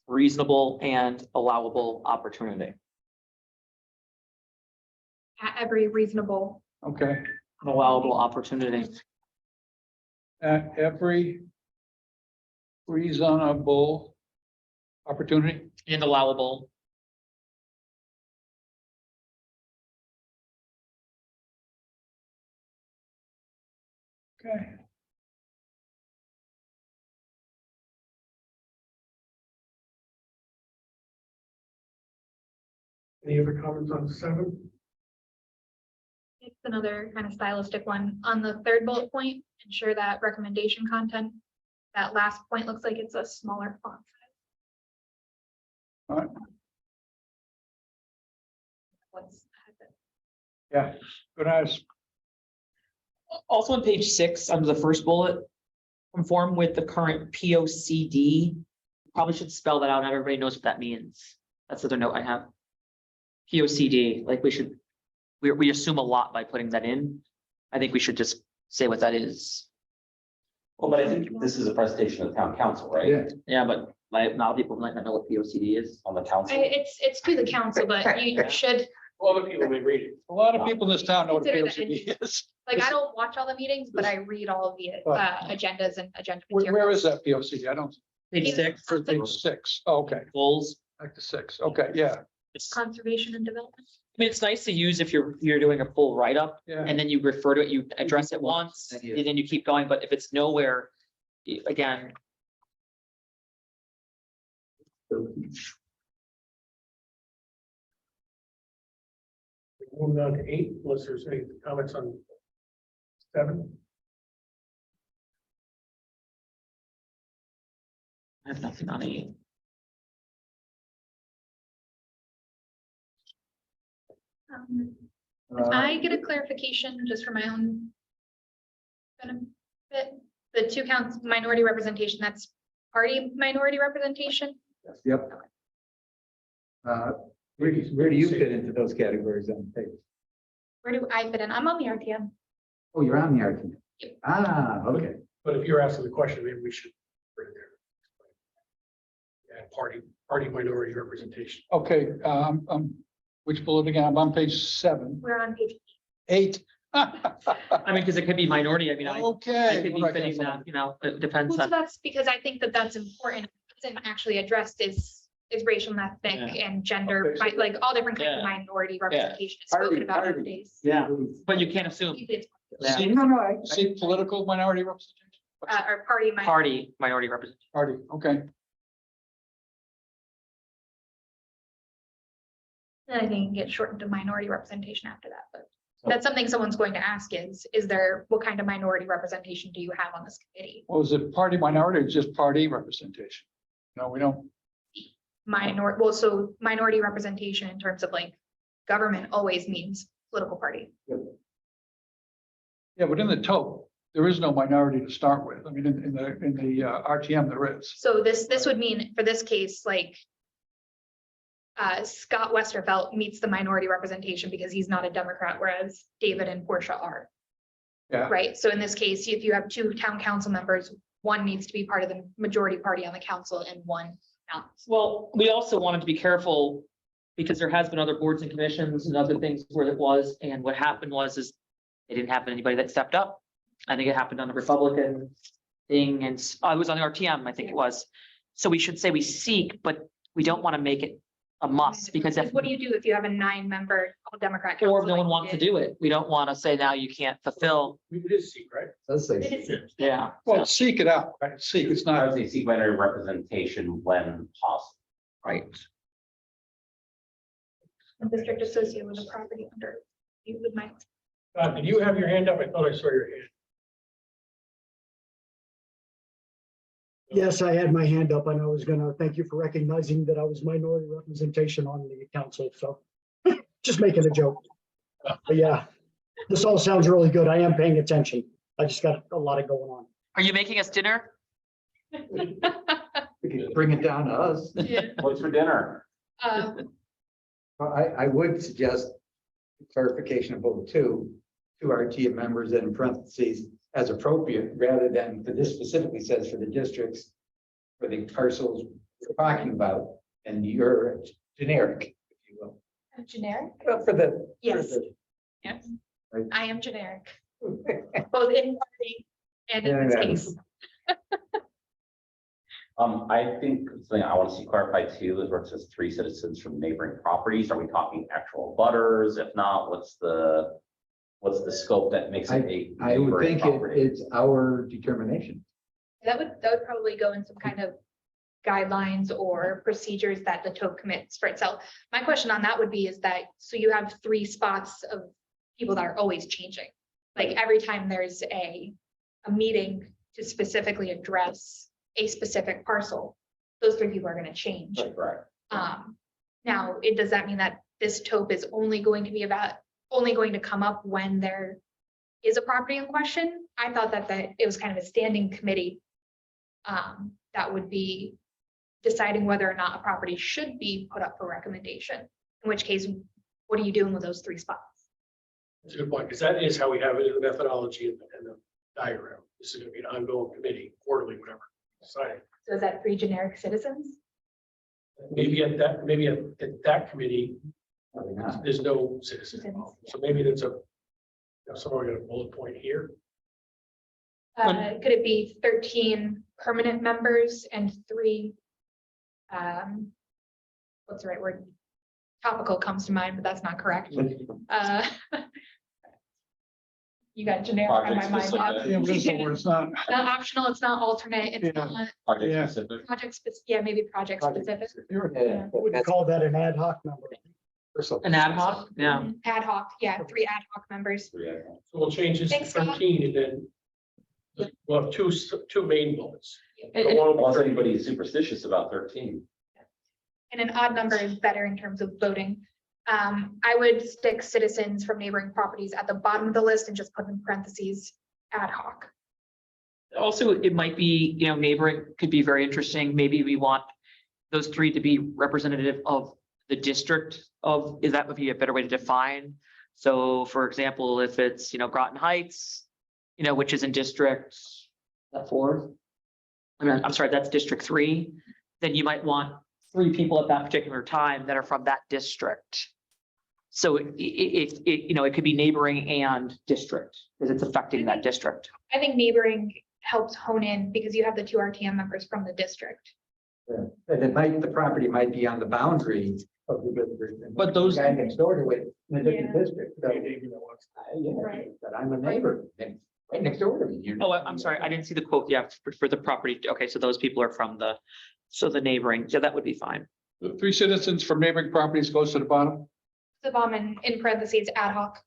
reasonable and allowable opportunity. At every reasonable, okay. Allowable opportunity. At every reasonable opportunity, And allowable. okay. Any other comments on 7? it's another kind of stylistic one. On the third bullet point, ensure that recommendation content. That last point looks like it's a smaller font. All right. What's Yeah, good eyes. Also on page 6, under the first bullet, conform with the current P O C D. Probably should spell that out, and everybody knows what that means. That's the other note I have. P O C D, like we assume a lot by putting that in. I think we should just say what that is. Well, but I think this is a presentation of the town council, right? Yeah. Yeah, but like, now people might not know what P O C D is. On the council. It's to the council, but you should, Other people may read it. A lot of people in this town know what a Consider that POCD is. like, I don't watch all the meetings, but I read all of the agendas and agenda materials. Where is that POCD? I don't, Page 6, for page 6, okay, goals. back to 6, okay, yeah, It's, Conservation and development. I mean, it's nice to use if you're doing a full write-up yeah. and then you refer to it, you address it once, Thank you. and then you keep going, but if it's nowhere, again, Moving on to 8, unless there's any comments on 7. I have nothing on it. If I get a clarification just for my own benefit, the 2 counts minority representation, that's party minority representation? Yep. Where do you fit into those categories on the page? Where do I fit in? I'm on the RTM. Oh, you're on the RTM. Ah, okay. But if you're asking the question, maybe we should put it there. Yeah, party minority representation. Okay, Which bullet again? I'm on page 7, We're on page 8. I mean, because it could be minority. I mean, I Okay. could be fitting that, you know, it depends Well, so on. that's because I think that that's important. It isn't actually addressed is racial and ethnic and gender, Okay, so- like all different kinds of Yeah. minority representation is spoken about nowadays. Yeah, but you can't assume. Yeah. See, see political minority representation? Or party minority. Party minority representation. Party, okay. Then I think you can get shortened to minority representation after that, but that's something someone's going to ask is there, what kind of minority representation do you have on this committee? Well, is it party minority or just party representation? No, we don't. Well, so minority representation in terms of like government always means political party. Yeah, but in the TOP, there is no minority to start with. I mean, in the RTM, there is. So this would mean for this case, like Scott Westerfelt meets the minority representation because he's not a Democrat, whereas David and Portia are. Yeah. Right, so in this case, if you have 2 town council members, one needs to be part of the majority party on the council and one not. Well, we also wanted to be careful because there has been other boards and commissions and other things where it was, and what happened is it didn't happen to anybody that stepped up. I think it happened on the Republican thing, and I was on the RTM, I think it was. So we should say we seek, but we don't want to make it a must, because if, What do you do if you have a 9-member Democrat? or if council no one like wants to you did? do it, we don't want to say now you can't fulfill. It is secret, right? It is- Yeah. Well, seek it out, right? Seek, it's I not, would say seek minority representation when possible. Right. A district associated with a property under, you would mind. Did you have your hand up? I thought I saw your hand. Yes, I had my hand up and I was gonna thank you for recognizing that I was minority representation on the council, so just making a joke. But yeah, this all sounds really good. I am paying attention. I just got a lot of going on. Are you making us dinner? Bring it down to us. Yeah. What's for dinner? Well, I would suggest clarification of both two RTM members and in parentheses as appropriate, rather than, for this specifically says for the districts, for the parcels we're talking about, and you're generic, if you will. Generic? Well, for the. Yes. for Yes. Right. I am generic, both in party and in this Yeah. case. I think something I want to see clarified too is where it says 3 citizens from neighboring properties. Are we talking actual butters? If not, what's the scope that makes it a I would neighboring think property? it's our determination. That would probably go in some kind of guidelines or procedures that the TOP commits for itself. My question on that would be is that, so you have 3 spots of people that are always changing. Like every time there's a meeting to specifically address a specific parcel, those 3 people are gonna change. That's correct. Now, does that mean that this TOP is only going to come up when there is a property in question? I thought that it was kind of a standing committee that would be deciding whether or not a property should be put up for recommendation. In which case, what are you doing with those 3 spots? That's a good point, because that is how we have it in the methodology and the diagram. This is gonna be an ongoing committee, quarterly, whatever. Decided. So is that 3 generic citizens? Maybe at that committee, Probably not. there's no citizen involved. So maybe that's somewhere got a bullet point here. Could it be 13 permanent members and 3? What's the right word? Topical comes to mind, but that's not correct. You got generic on my Project mind. specific. yeah, but it's over, it's not. Not optional, it's not alternate, it's Yeah. not Project Yeah. specific. project specific, yeah, maybe project specific. Yeah, What would you call that, an ad hoc number? An ad hoc? Yeah. Ad hoc, yeah, 3 ad hoc members. So we'll change this to Thanks, Scott. 13 and then we'll have two main bullets. And- One will be Unless 13. anybody's superstitious about 13. And an odd number is better in terms of voting. I would stick citizens from neighboring properties at the bottom of the list and just put in parentheses ad hoc. Also, it might be, you know, neighboring could be very interesting. Maybe we want those 3 to be representative of the district of, is that would be a better way to define? So for example, if it's, you know, Groton Heights, you know, which is in district 4. I mean, I'm sorry, that's district 3, then you might want 3 people at that particular time that are from that district. So it could be neighboring and district, because it's affecting that district. I think neighboring helps hone in because you have the 2 RTM members from the district. And it might, the property might be on the boundary of the district. and But those- the guy next door to it in a different Yeah. district. So, yeah, Right. but I'm a neighbor, right next door to me. You're- Oh, I'm sorry, I didn't see the quote. Yeah, for the property. Okay, so those people are from the neighboring. Yeah, that would be fine. The 3 citizens from neighboring properties goes to the bottom. The bomb in parentheses ad hoc.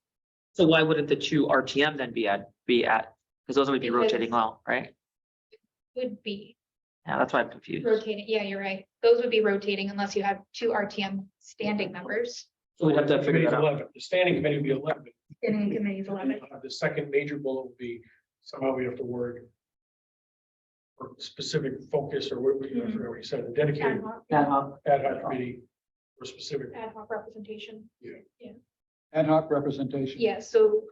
So why wouldn't the 2 RTM then be at, because those would be Because- rotating well, right? Would be Yeah, that's why I'm confused. rotating. Yeah, you're right. Those would be rotating unless you have 2 RTM standing members. So we'd have to figure that out. 11. The standing committee would be 11. Standing committees 11. The second major bullet would be somehow we have to word or specific focus or what we, I forgot what you said, the Ad dedicated hoc, ad hoc committee for specific. ad hoc representation. Ad hoc representation. Yeah, so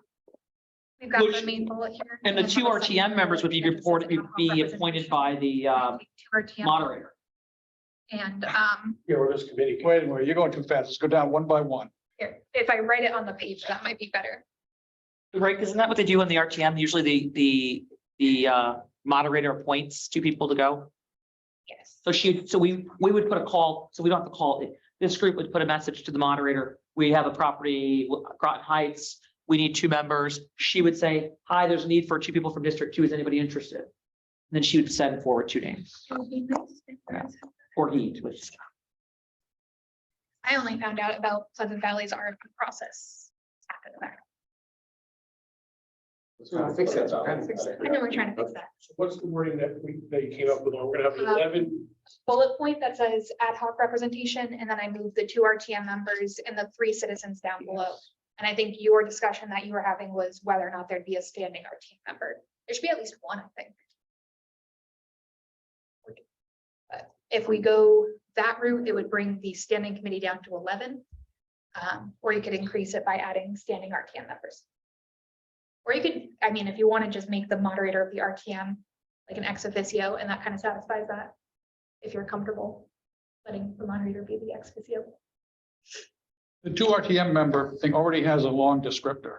we've got the Which- main bullet here. And the then 2 on the second RTM members would be bullet, it says reported, ad would hoc be appointed representation. by the 2 RTM moderator. and Yeah, or this committee. Wait a minute, you're going too fast. Let's go down one by one. here, if I write it on the page, that might be better. Right, because isn't that what they do in the RTM? Usually the moderator appoints 2 people to go. Yes. So we would put a call, so we don't have to call it. This group would put a message to the moderator. We have a property, Groton Heights. We need 2 members. She would say, hi, there's a need for 2 people from District 2. Is anybody interested? And then she would send forward 2 names It would be nice if there was- or he, which I only found out about Pleasant Valley's RFP process after the fact. Fix that. I know we're trying to fix that. So what's the wording that you came up with? We're gonna have 11. Bullet point that says ad hoc representation, and then I moved the 2 RTM members and the 3 citizens down below. And I think your discussion that you were having was whether or not there'd be a standing RTM member. There should be at least one, I think. But if we go that route, it would bring the standing committee down to 11. Or you could increase it by adding standing RTM members. Or you could, I mean, if you want to just make the moderator of the RTM like an ex officio, and that kind of satisfies that. If you're comfortable letting the moderator be the ex officio. The 2 RTM member thing already has a long descriptor.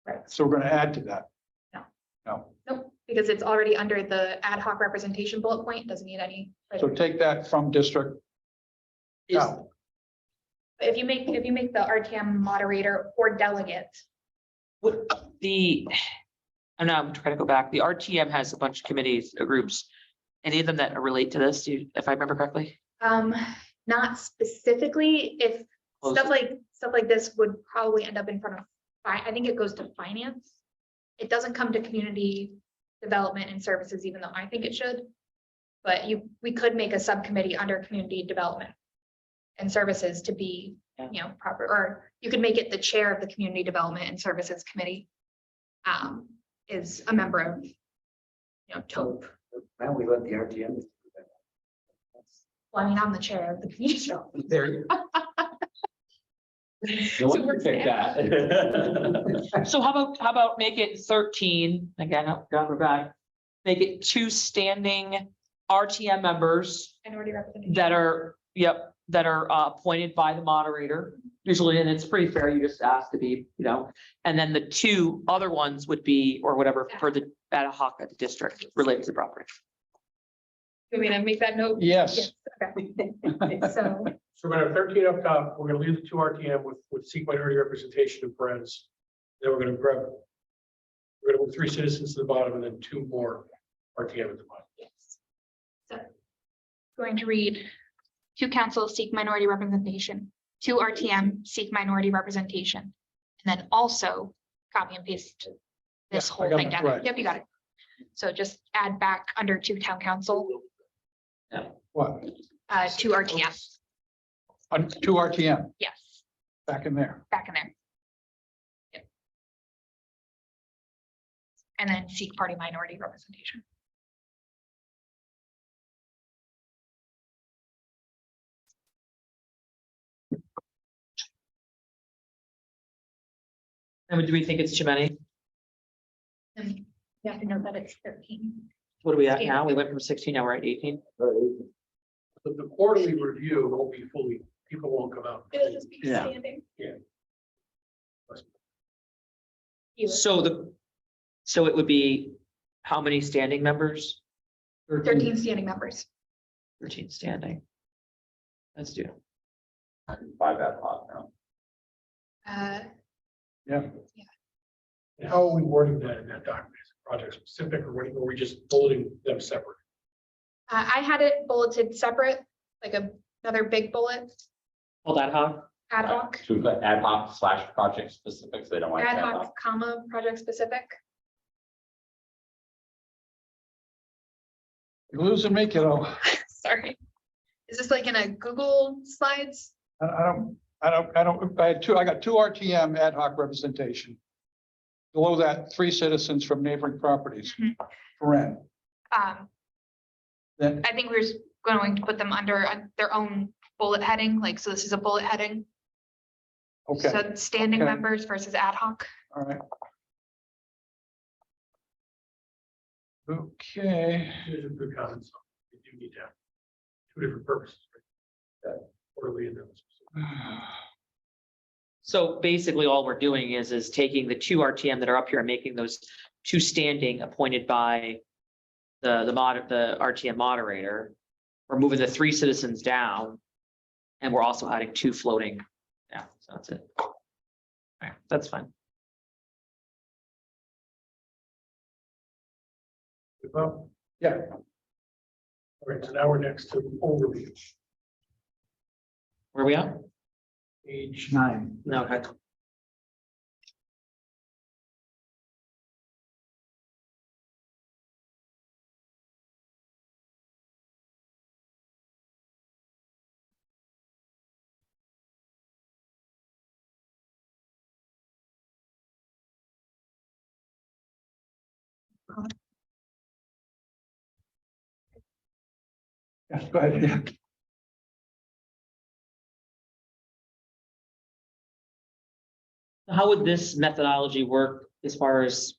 Right. So we're going to add to that. No. No. Nope, because it's already under the ad hoc representation bullet point, doesn't need any. So take that from district. is, out. If you make the RTM moderator or delegate, what I'm trying to go back. The RTM has a bunch of committees, groups. Any of them that relate to this, if I remember correctly? not specifically, if Close. stuff like this would probably end up in front of, I think it goes to finance. It doesn't come to community development and services, even though I think it should. But we could make a subcommittee under community development and services to be, proper, or you could make it the chair of the community development and services committee. Is a member of, TOPE. Why don't we let the RTM? Well, I mean, I'm the chair of the community development. There you No one can pick that. So how about make it 13, again, we're back. Make it 2 standing RTM members Minority representation. that are, appointed by the moderator. Usually, and it's pretty fair, you just ask to be, and then the 2 other ones would be, or whatever, for the ad hoc at the district related to the property. You want me to make that note? Yes. Okay. So, So we're gonna have 13 up top. We're gonna leave the 2 RTM with seek minority representation in parentheses. Then we're gonna move 3 citizens to the bottom and then 2 more RTM at the bottom. yes. So, going to read, 2 councils seek minority representation, 2 RTM seek minority representation. And then also copy and paste this Yeah, I whole got thing it, down. right. Yep, you got it. So just add back under 2 town council, What? 2 RTM. 2 RTM Yes, back in there. back in there. Yep. And then seek party minority representation. And do we think it's too many? And you have to note that it's 13. What are we at now? We went from 16, now we're at 18. The quarterly review won't be fully, people won't come out. It'll just be Yeah. standing. either. So it would be how many standing members? 13 standing members. 13 standing. Let's do. 5 ad hoc now. And how are we wording that in that document? Is it project specific or are we just bulleting them separate? I had it bulleted separate, like another big bullet, Hold that, huh? ad hoc, So we've got ad hoc / project specific, so they don't want. ad hoc, comma, project specific. You're losing me, kiddo. Sorry. Is this like in a Google Slides? I got 2 RTM ad hoc representation. Below that, 3 citizens from neighboring properties. Mhm. Paren. Then, I think we're just going to put them under their own bullet heading, like, so this is a bullet heading. okay, So standing Okay. members versus ad hoc. all right. Okay, These are good comments. We do need to have 2 different purposes. Right? Quarterly and then specific. So basically, all we're doing is taking the 2 RTM that are up here and making those 2 standing appointed by the RTM moderator. We're moving the 3 citizens down. And we're also adding 2 floating. Yeah, so that's it. All right, that's fine. Well, yeah, all right, so now we're next to overview. Where are we at? Page 9. No, okay. yeah, go ahead, yeah. How would this methodology work as far as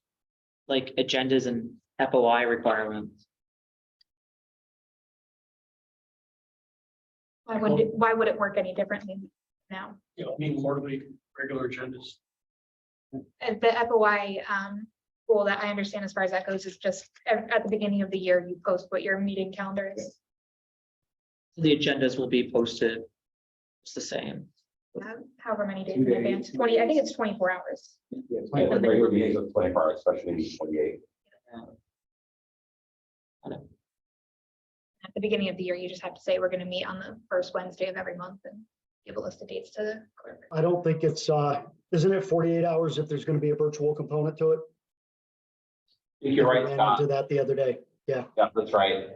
like agendas and FOI requirements? Why would it work any differently now? You know, mean quarterly, regular agendas. The FOI rule that I understand as far as that goes is just at the beginning of the year, you post what your meeting calendar is. The agendas will be posted. It's the same. However many days 2 in days, advance, 2 20, I think days. it's 24 hours. Yeah, Yeah, the regular meetings of 24 hours, especially 28. At the beginning of the year, you just have to say, we're gonna meet on the first Wednesday of every month and give a list of dates to the clerk. I don't think it's, isn't it 48 hours if there's gonna be a virtual component to it? I think you're right, Ran Scott. into that the other day. Yeah. Yeah, that's right.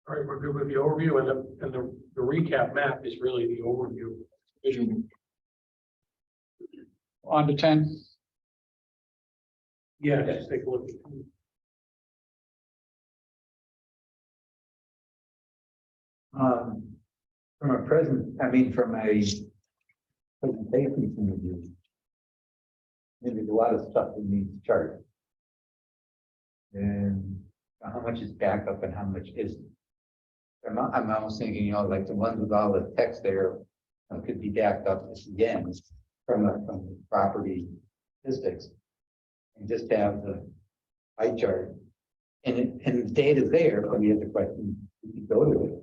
All right, we're good with the overview and the recap map is really the overview. Visual. On to 10. Yeah, just take a look. From a present, I mean, from a presentation point of view, there's a lot of stuff that needs chart. And how much is backup and how much isn't. I'm almost thinking, like the ones with all the text there could be backed up again from the property statistics. And just have the pie chart. And the data there, but we have the question, we could go to it.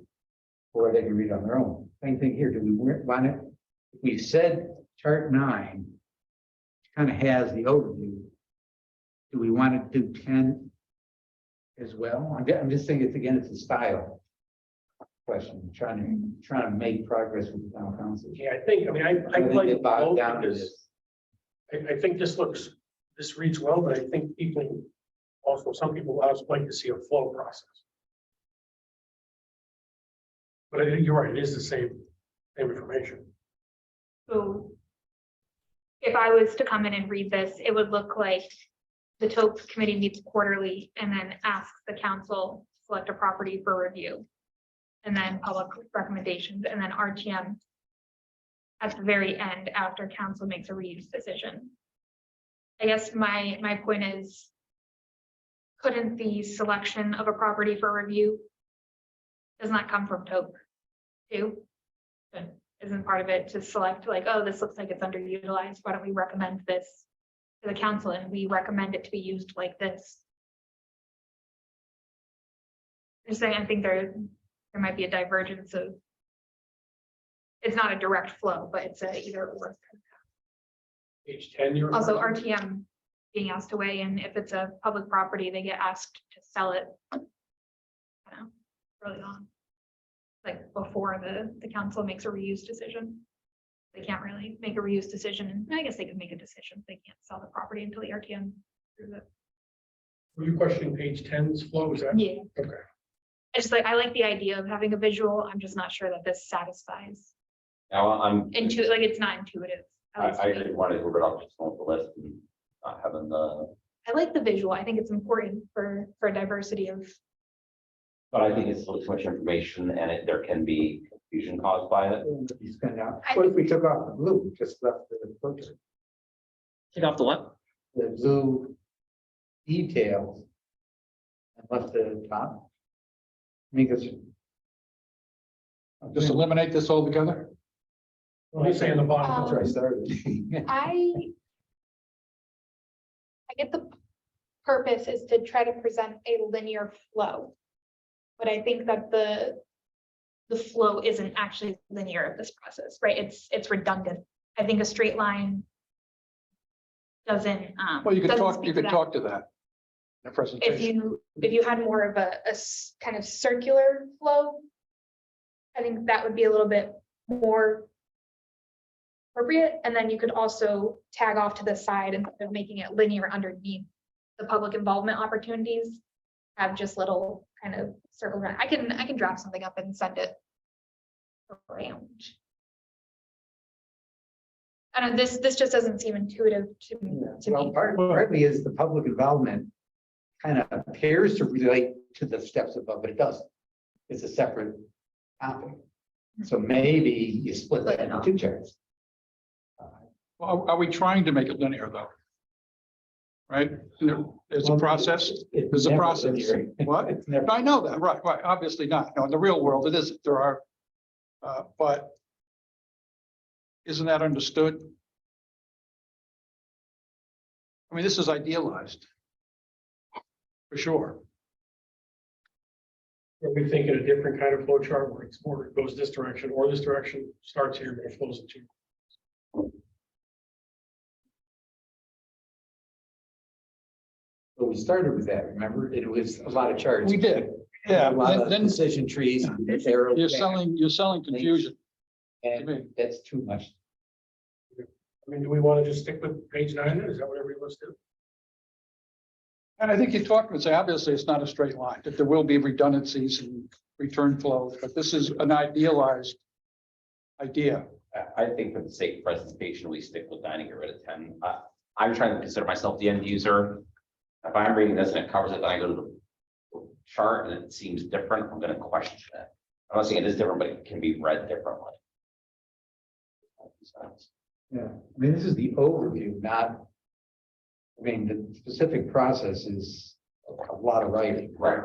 Or they can read on their own. Same thing here. Do we want it? We said chart 9 kind of has the overview. Do we want to do 10 as well? I'm just thinking it's a style question. Trying to make progress with the town council. Yeah, I Really like get bogged both down to because this. I think this reads well, but I think people also, some people also like to see a flow process. But I think you're right, it is the same information. So if I was to come in and read this, it would look like the TOPE committee meets quarterly and then asks the council to select a property for review. And then public recommendations, and then RTM at the very end after council makes a reuse decision. I guess my point is, couldn't the selection of a property for review does not come from TOPE too? Isn't part of it to select like, oh, this looks like it's underutilized, why don't we recommend this to the council and we recommend it to be used like this? Just saying, I think there might be a divergence of. It's not a direct flow, but it's a either or. Page 10, you're. Also, RTM being asked to weigh in, if it's a public property, they get asked to sell it. Early on. Like before the council makes a reuse decision. They can't really make a reuse decision, and I guess they could make a decision, they can't sell the property until the RTM approves it. Were you questioning page 10's flow? Is that? Yeah. Okay. I like the idea of having a visual, I'm just not sure that this satisfies Now, like it's not intuitive. I agree, wanted to move it up just on the list and not having the, I like the visual, I think it's important for a diversity of. but I think it's too much information and there can be confusion caused by it. You spend out, I what if we took off the blue, just left the filter, Take off the what? the blue details? And left the top? I mean, because. Just eliminate this altogether? Well, he's saying the bottom. That's where I started. I get the purpose is to try to present a linear flow. But I think that the flow isn't actually linear of this process, right? It's redundant. I think a straight line doesn't. Well, you could doesn't talk, speak you to could that. talk to that. In the presentation. If you had more of a kind of circular flow, I think that would be a little bit more appropriate. And then you could also tag off to the side instead of making it linear underneath the public involvement opportunities. Have just little kind of circles around. I can draft something up and send it around. I don't know, this just doesn't seem intuitive to Well, me. partly is the public involvement kind of appears to relate to the steps above, but it doesn't. It's a separate topic. So maybe you split that into two charts. Well, are we trying to make it linear though? Right? There's a process. There's a never process. linear. What? It's never. I know that, right, obviously not. No, in the real world, it isn't. There are, but isn't that understood? I mean, this is idealized. For sure. Are we thinking a different kind of flow chart where it's more, it goes this direction or this direction, starts here, but it flows into. But we started with that, remember? It was a lot of charts. We did, yeah. A lot of Then decision trees. arrows you're down, selling confusion. And that's too much. I mean, do we want to just stick with page 9? Is that what everybody wants to do? And I think you talked and say, obviously, it's not a straight line, that there will be redundancies and return flows, but this is an idealized idea. I think for the sake of presentation, we stick with 9 and get rid of 10. I'm trying to consider myself the end user. If I'm reading this and it covers it, then I go to the chart and it seems different, I'm going to question it. I'm not saying it is different, but it can be read differently. Yeah, I mean, this is the overview, not. I mean, the specific process is a lot of writing. Right.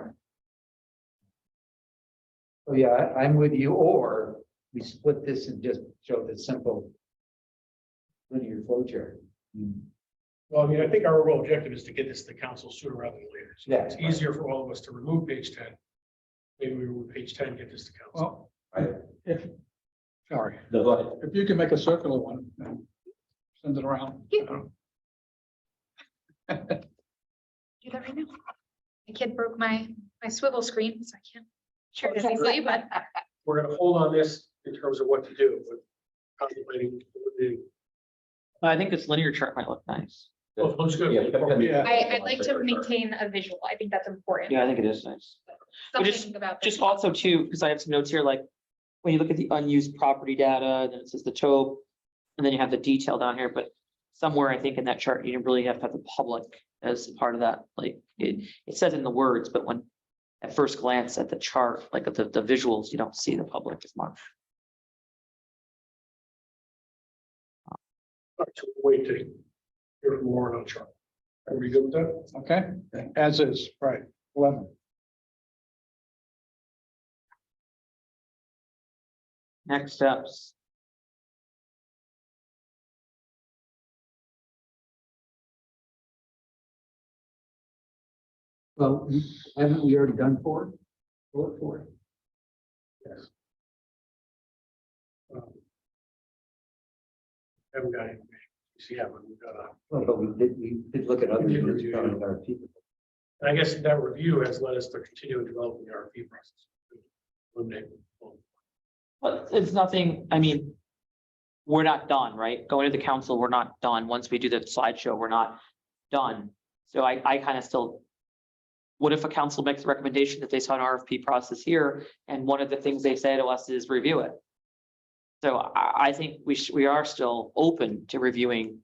Oh, yeah, I'm with you, or we split this and just show the simple linear flow chart. Well, I mean, I think our real objective is to get this to the council sooner rather than later. So Yeah. it's easier for all of us to remove page 10. Maybe we remove page 10, get this to council. Well, sorry, No, go ahead. if you can make a circular one, and send it around. Yeah. Do that right now. My kid broke my swivel screen, so I can't share it easily, but We're going to hold on this in terms of what to do with contemplating. I think this linear chart might look nice. Well, looks good. Yeah. I'd like to maintain a visual. I think that's important. Yeah, I think it is nice. But just- Something about this. Just also too, because I have some notes here, like when you look at the unused property data, then it says the tope. And then you have the detail down here, but somewhere I think in that chart, you really have to have the public as part of that. Like it says in the words, but when at first glance at the chart, like at the visuals, you don't see the public as much. So wait to hear more on the chart. Everybody good with that? Okay, as is, right, 11. next steps. Well, haven't we already done four? Four. Yes. Haven't got any. Yeah, but we've got a. Well, but we did look at other units, probably with our people. And I guess that review has led us to continue developing the RFP process. Eliminate. But it's nothing, I mean, we're not done, right? Going to the council, we're not done. Once we do the slideshow, we're not done. So I kind of still. What if a council makes a recommendation that they saw an RFP process here, and one of the things they say to us is review it? So I think we are still open to reviewing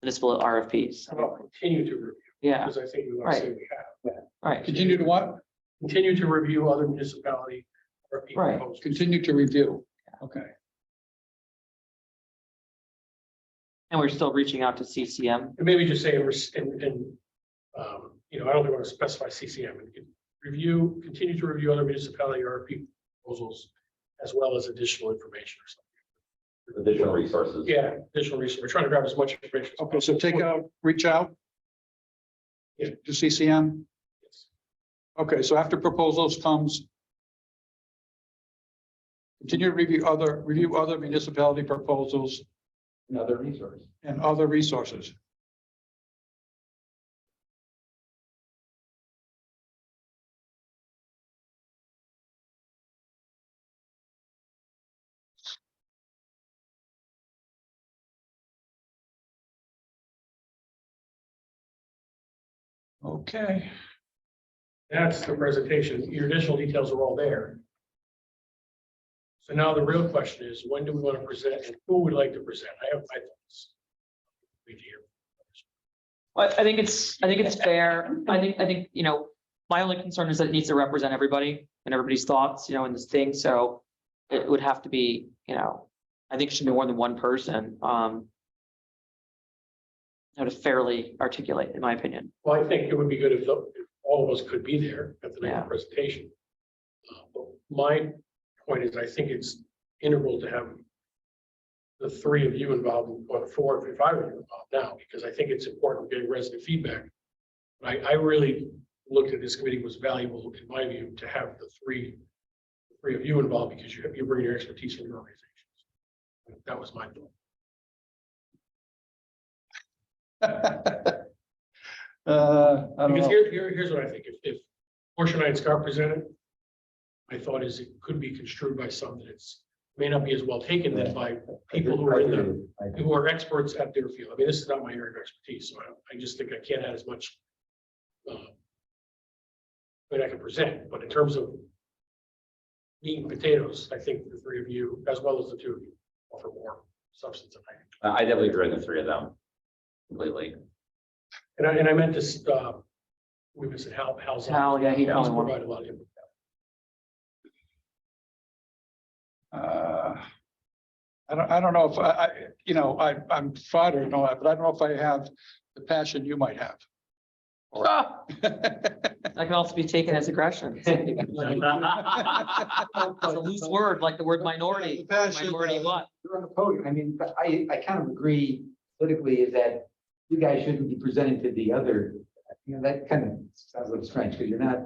municipal RFPs. How about continue to review? Yeah, Because I think we want to say we have. right. Continue to what? Continue to review other municipality RFP Right. proposals. Continue to review. Okay. And we're still reaching out to CCM. And maybe just say, you know, I don't want to specify CCM. We could review, continue to review other municipality RFP proposals as well as additional information or something. Additional resources. Yeah, additional research. We're trying to grab as much information. as Okay, so possible. take out, reach out. Yeah. To CCM. Yes. Okay, so after proposals comes. Continue to review other municipality proposals Another resource. and other resources. Okay, That's the presentation. Your additional details are all there. So now the real question is, when do we want to present and who would like to present? I have my thoughts. Leave here. I think it's fair. I think, you know, my only concern is that it needs to represent everybody and everybody's thoughts, you know, in this thing. So it would have to be, you know, I think it should be more than one person. How to fairly articulate, in my opinion. Well, I think it would be good if all of us could be there at the Yeah. next presentation. But my point is, I think it's integral to have the three of you involved, or the four, if I were involved now, because I think it's important getting resident feedback. I really looked at this committee was valuable, in my view, to have the three of you involved, because you bring your expertise from your organizations. That was my thought. I don't Because know. here's what I think, if Portia and Scott presented, my thought is it could be construed by some that it's may not be as well taken than by people who are in the, who are experts at their field. I mean, this is not my area of expertise, so I just think I can't add as much. But I can present, but in terms of meat and potatoes, I think the three of you, as well as the two of you, offer more substance than I think. I definitely agree with the three of them. Completely. And I meant this, we missed Hal's. Hal, yeah, he Hal's probably won't. provided a lot of input. I don't know if you know, I'm fodder and all that, but I don't know if I have the passion you might have. Ah! That can also be taken as aggression. It's a loose word, like the word minority. Minority what? You're on the podium. I mean, but I kind of agree politically is that you guys shouldn't be presenting to the other, you know, that kind of sounds a little strange because you're not.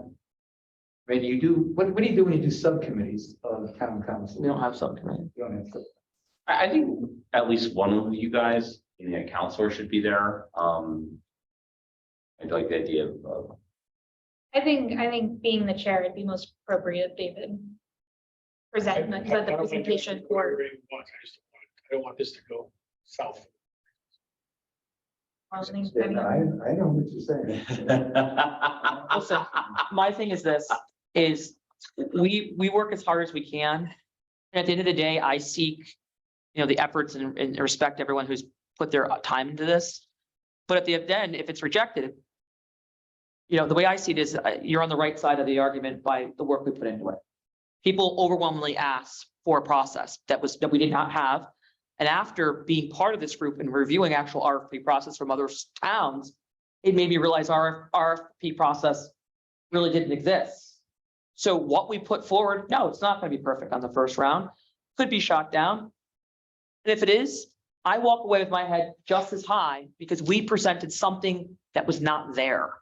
When you do, what do you do when you do subcommittees of town council? We don't have something, right? You don't have sub- I think at least one of you guys, in the counselor should be there. I like the idea of, I think being the chair would be most appropriate, David. Present the presentation for. I don't want this to go south. I know what you're saying. Listen, my thing is this, is we work as hard as we can. And at the end of the day, I seek, you know, the efforts and respect everyone who's put their time into this. But at the end, if it's rejected, you know, the way I see it is you're on the right side of the argument by the work we put into it. People overwhelmingly asked for a process that we did not have. And after being part of this group and reviewing actual RFP process from other towns, it made me realize our RFP process really didn't exist. So what we put forward, no, it's not going to be perfect on the first round. could be shot down. And if it is, I walk away with my head just as high because we presented something that was not there.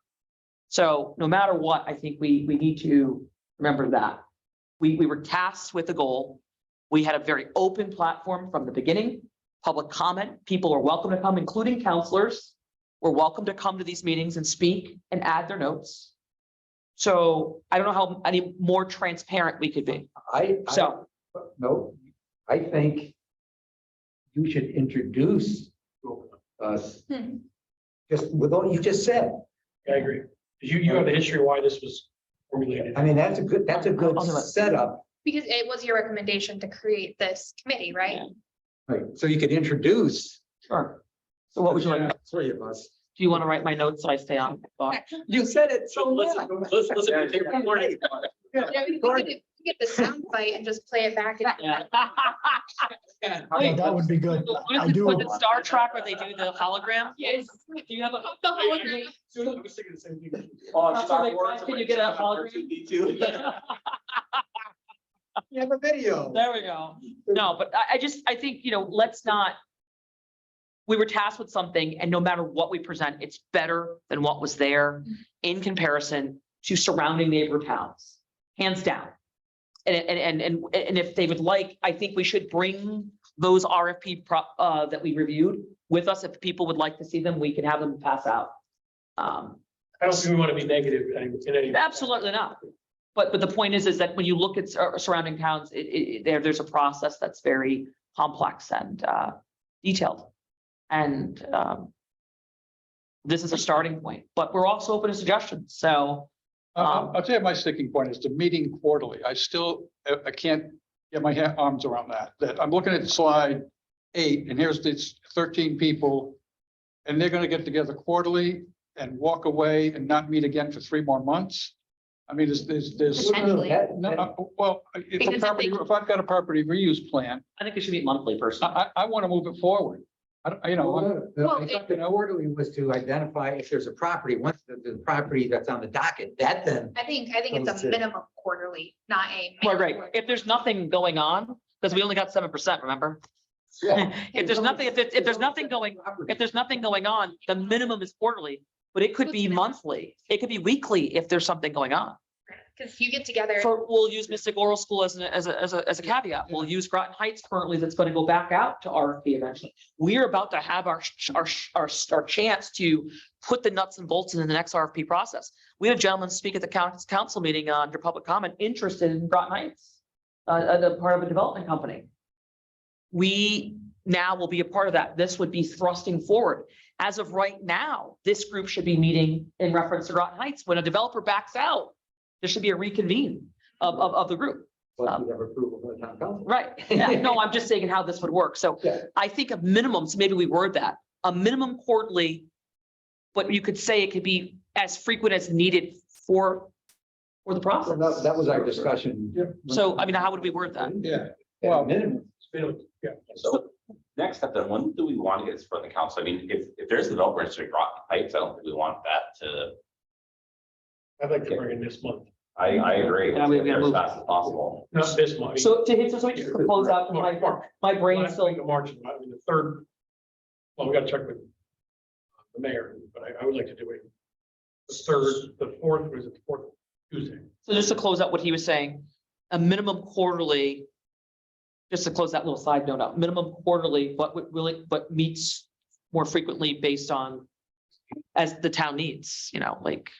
So no matter what, I think we need to remember that. We were tasked with a goal. We had a very open platform from the beginning, public comment. People are welcome to come, including counselors. We're welcome to come to these meetings and speak and add their notes. So I don't know how any more transparent we could be. So No, I think you should introduce us just with what you just said. I agree. You have the history of why this was formulated. I mean, that's a good setup. Because it was your recommendation to create this committee, right? Right, so you could introduce. sure. So what would you like? Three of us. Do you want to write my notes so I stay on? You said it so well. Listen, Yeah, we could get the sound bite and just play it back. Yeah. Oh, that would be good. I do. Was it Star Trek where they do the hologram? Yes. Do you have a? Oh, Star Wars, can you get a hologram? You have a video. There we go. No, but I think, let's not. We were tasked with something, and no matter what we present, it's better than what was there in comparison to surrounding neighbor towns, hands down. And if they would like, I think we should bring those RFP that we reviewed with us. If people would like to see them, we can have them pass out. I don't think we want to be negative in any. Absolutely not. But the point is that when you look at surrounding towns, there's a process that's very complex and detailed. And this is a starting point, but we're also open to suggestions. So I'll tell you, my sticking point is the meeting quarterly. I can't get my arms around that I'm looking at slide 8, and here's these 13 people, and they're gonna get together quarterly and walk away and not meet again for 3 more months. I mean, there's. Potentially. Well, if I've got a property reuse plan, I think it should be monthly personally. I want to move it forward. I The quarterly was to identify if there's a property, once the property that's on the docket, that then. I think it's a minimum quarterly, not a. Right. If there's nothing going on, because we only got 7%, remember? If there's nothing going on, the minimum is quarterly, but it could be monthly. It could be weekly if there's something going on. Because you get together. We'll use Mystic Oral School as a caveat. We'll use Groton Heights currently that's going to go back out to RFP eventually. We're about to have our chance to put the nuts and bolts in the next RFP process. We had a gentleman speak at the council meeting under public comment interested in Groton Heights, a part of a development company. We now will be a part of that. This would be thrusting forward. As of right now, this group should be meeting in reference to Groton Heights. When a developer backs out, there should be a reconvene of the group. Right. Yeah. No, I'm just saying how this would work. So I think a minimum, so maybe we word that, a minimum quarterly, but you could say it could be as frequent as needed for the process. That was our discussion. So, I mean, how would we word that? Yeah. Well, minimum. Yeah. So next step, then, when do we want to get this for the council? I mean, if there's a developer interested in Groton Heights, I don't think we want that to. I'd like to bring in this month, I agree. Yeah, we Get there gotta as move. fast as possible. not this month. So just to close out, my brain Last still, week of March, I mean, the third. Well, we got to check with the mayor, but I would like to do it. The third, the fourth, was it the fourth Tuesday? so just to close out what he was saying, a minimum quarterly, just to close that little side note out, minimum quarterly, but meets more frequently based on as the town needs, like,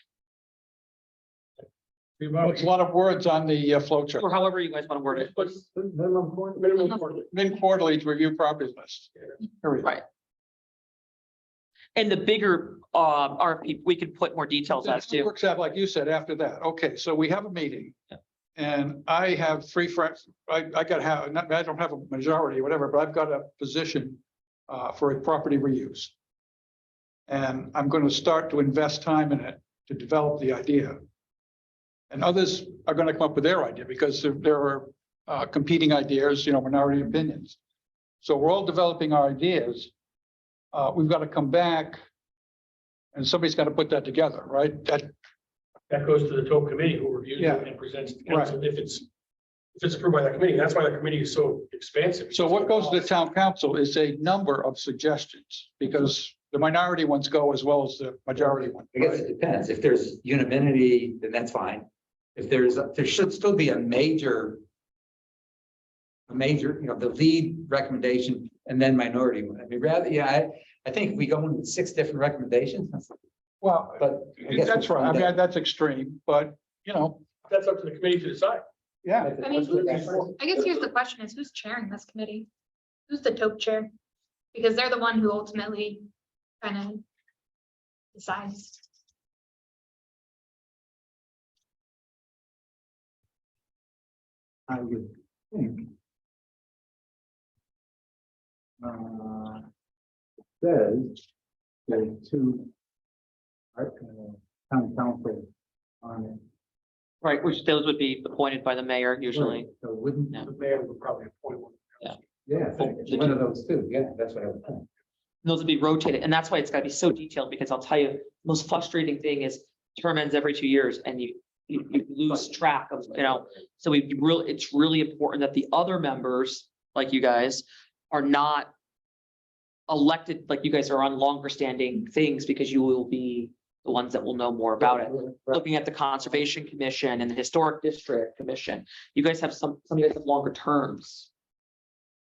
It's a lot of words on the flow chart. or however you guys want to word it. Minimum quarterly. Then quarterly to review property lists. Right. And the bigger RFP, we could put more details as It to. works out like you said after that. Okay, so we have a meeting. Yeah. And I have 3 friends, I don't have a majority or whatever, but I've got a position for a property reuse. And I'm going to start to invest time in it to develop the idea. And others are going to come up with their idea because there are competing ideas, minority opinions. So we're all developing our ideas. We've got to come back and somebody's got to put that together, right? That goes to the TOP committee who reviews Yeah. it and presents to council if if it's approved by the committee, that's why the committee is so expansive. So what goes to the town council is a number of suggestions, because the minority ones go as well as the majority one. I guess it depends. If there's unanimity, then that's fine. If there should still be a major, the lead recommendation and then minority one. I mean, rather, yeah, I think we go in with 6 different recommendations, Well, but I guess that's right. I mean, that's extreme, but That's up to the committee to decide. yeah. I mean, I guess here's the question is who's chairing this committee? Who's the TOP chair? Because they're the one who ultimately kind of decides. I would think. Says there's 2 town council on it. Right, which those would be appointed by the mayor usually. So wouldn't, Yeah. The mayor would probably appoint one. yeah, one of those 2, yeah, that's what I would think. Those would be rotated, and that's why it's gotta be so detailed, because I'll tell you, the most frustrating thing is term ends every 2 years and you lose track of, so it's really important that the other members, like you guys, are not elected, like you guys are on longer standing things, because you will be the ones that will know more about it. Looking at the Conservation Commission and the Historic District Commission, you guys have some of you guys have longer terms.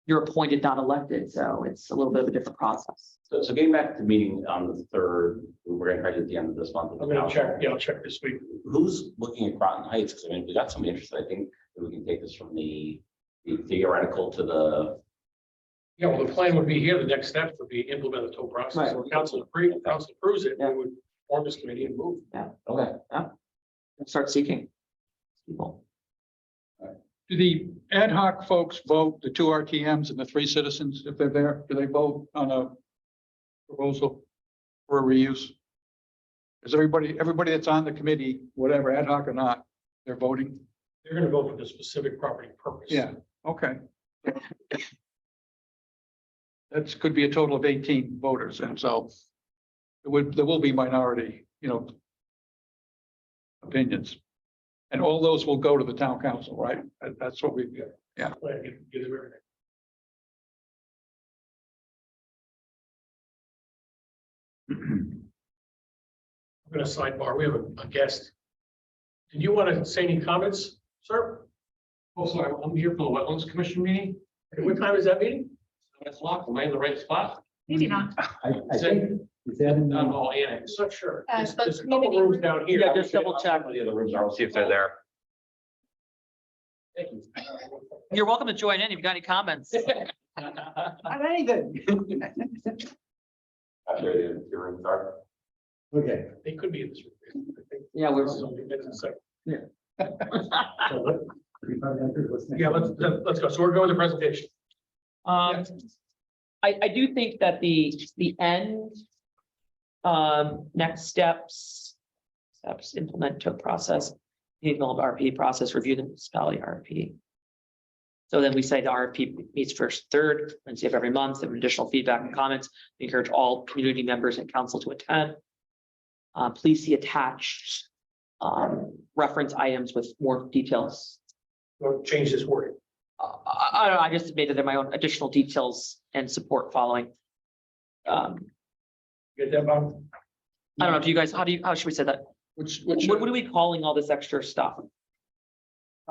You're appointed, not elected, so it's a little bit of a different process. So getting back to the meeting on the 3rd, we're gonna try to at the end of this month. with the I'm gonna council. check, I'll check this week. Who's looking at Groton Heights? Because I mean, if we got somebody interested, I think that we can take this from the theoretical to the. Yeah, well, the plan would be here, the next step would be implement the toll process. Right. So council approves it, Yeah. we would form this committee and move. Okay. Start seeking people. Do the ad hoc folks vote, the 2 RTMs and the 3 citizens, if they're there, do they vote on a proposal for a reuse? Is everybody that's on the committee, whatever, ad hoc or not, they're voting? They're gonna vote for the specific property purpose. Yeah, okay. That could be a total of 18 voters, and so there will be minority, opinions. And all those will go to the town council, right? That's what we, Plan, give them everything. I'm gonna sidebar, we have a guest. Did you want to say any comments, sir? Oh, sorry, I'm here for the Wetlands Commission meeting. Okay, what time is that meeting? That's locked, am I in the right spot? Maybe not. I think, is that in Not the, all annex. Not sure. There's but there's a couple community- rooms down here. Yeah, just double check. The other rooms are, we'll see if they're there. Thank you. You're welcome to join in if you got any comments. on anything? After the rooms are. Okay. They could be in this room. I think. Yeah, we're. That's a second. So what- what's next? Yeah, let's go. So we're going to presentation. I do think that the end. Next steps. Implement took process, develop RP process, review the municipality RP. So then we say the RFP meets first, third, Wednesday of every month, and additional feedback and comments. We encourage all community members and council to attend. Please see attached reference items with more details. We'll change this wording. I don't know, I just made it in my own additional details and support following. Get that, Bob? I don't know, do you guys, how should we say that? Which, What are we calling all this extra stuff?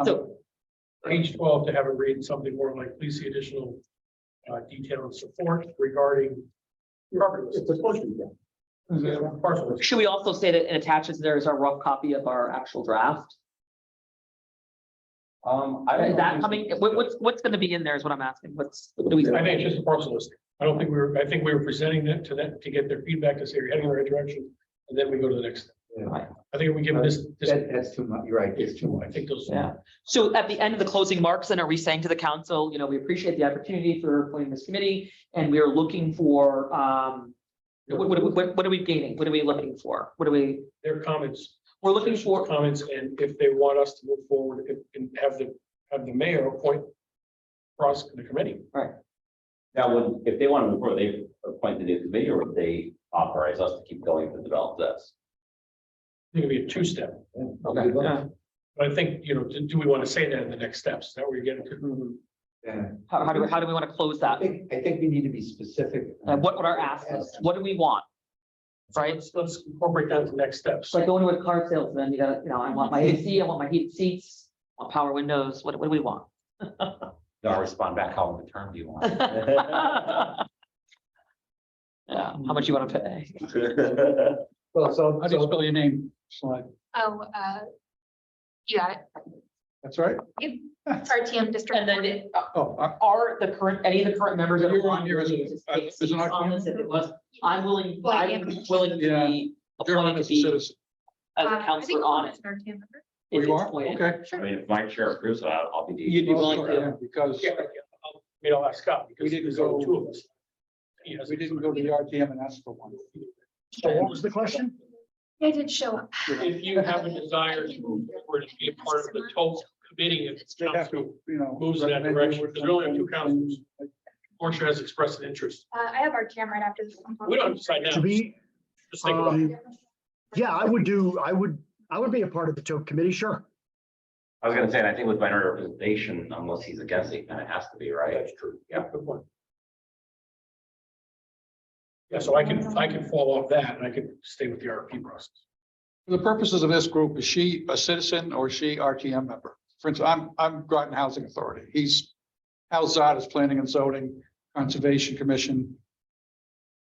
So, Page 12 to have it read something more like, please see additional detail and support regarding property list. It's supposed to be done. Parcel list. should we also say that it attaches there is a rough copy of our actual draft? Is that coming, what's gonna be in there is what I'm asking, what do we? I think it's just a parcel listing. I don't think I think we were presenting that to them to get their feedback to say you're heading in the right direction. And then we go to the next. Yeah. I think if we give them this, That's too much. You're right. It's too I much. think those. Yeah, so at the end of the closing marks, then are we saying to the council, we appreciate the opportunity for appointing this committee, and we are looking for, what are we gaining? What are we looking for? What are we, Their comments. we're looking for, Comments, and if they want us to move forward and have the mayor appoint across the committee. Now, if they want to move forward, they appoint the new committee, or would they authorize us to keep going to develop this? I think it'd be a 2-step. yeah. But I think, do we want to say that in the next steps? Is that where you're getting to? Yeah. How do we want to close that? I think we need to be specific. What our ask is, what do we want? So Right. let's incorporate that to the next steps. It's like going to a car salesman, you gotta, I want my AC, I want my heated seats, I want power windows, what do we want? I'll respond back, how long the term do you want? Yeah, how much you want to pay? Well, so, How do you spell your name? Slide. Oh, you got it. That's right. RTM district. And then it, Oh, are the current, any of the current members that are You're on on here as a- willing to take as an seats on RTM? this? If it was, I'm willing Well, to Yeah. be you're on appointed as to a be citizen. as a I think counselor on it. it's an RTM member. if You it's are? appointed. Okay. I mean, if my chair approves it, I'll be. You'd be willing Yeah, to, because Yeah, I'll ask Scott because We didn't there's only go- two of us. He has- we didn't go to the RTM and ask for one. So what was the question? They did show up. If you have a desire to move forward and be a part of the total committee, if They have council to, moves in that direction, because we only have two councils. Portia has expressed an interest. I have RTM right after this. We don't have to decide now. To be, Just think about it. yeah, I would be a part of the TOC committee, sure. I was gonna say, and I think with minority representation, unless he's against it, kind of has to be, right? That's true. Yeah, good point. Yeah, so I can fall off that and I can stay with the RFP process. For the purposes of this group, is she a citizen or is she RTM member? For instance, I'm Groton Housing Authority. He's Hal Zod is Planning and Zoning, Conservation Commission.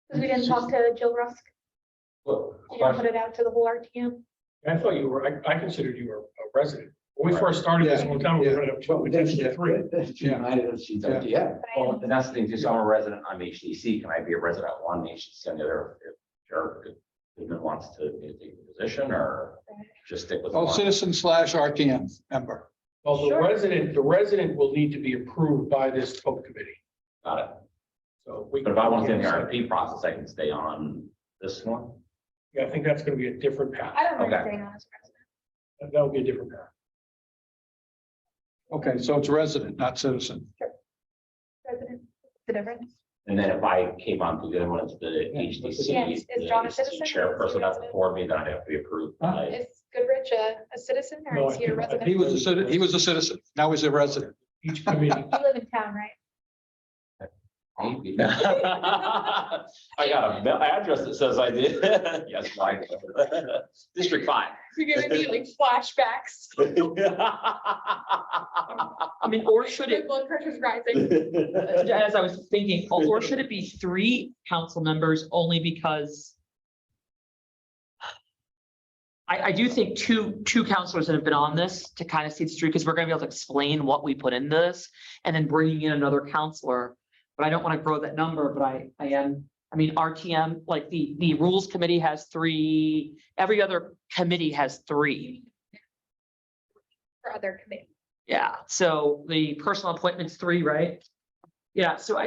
Because we didn't talk to Jill Rusk. Well, You didn't put it out to the whole RTM. I thought you were, I considered you were a resident. When we first started this one time, we were gonna have two, potentially three. She's RTM. But I Well, am- and that's the thing, too, so I'm a resident, I'm HDC, can I be a resident at one, HDC on the other? If Sure, if who wants to take the position or just stick with Oh, one? citizen / RTM member. Well, the Sure. resident will need to be approved by this TOP committee. Got it. So we. But if I want to stay in the RFP process, I can stay on this one. Yeah, I think that's gonna be a different path. I don't mind Okay. staying on as a resident. That would be a different path. Okay, so it's resident, not citizen. Resident, the difference. And then if I came on to the other one, it's the HDC. Yeah, is John a the citizen? Chairperson has to forward me, then I'd have to be approved by. Is Goodrich a citizen No, or is he a I think- resident? He was a citizen, now he's a resident. Each committee. You live in town, right? I got a address that says I did. Yes, fine. District 5. You're gonna be like flashbacks. I mean, or should My it, blood pressure's rising. as I was thinking, or should it be 3 council members only because I do think two counselors that have been on this to kind of see this through, because we're gonna be able to explain what we put into this and then bringing in another counselor. But I don't want to grow that number, but I mean, RTM, like the rules committee has 3, every other committee has 3. For other committees. Yeah, so the personal appointments 3, right? Yeah, so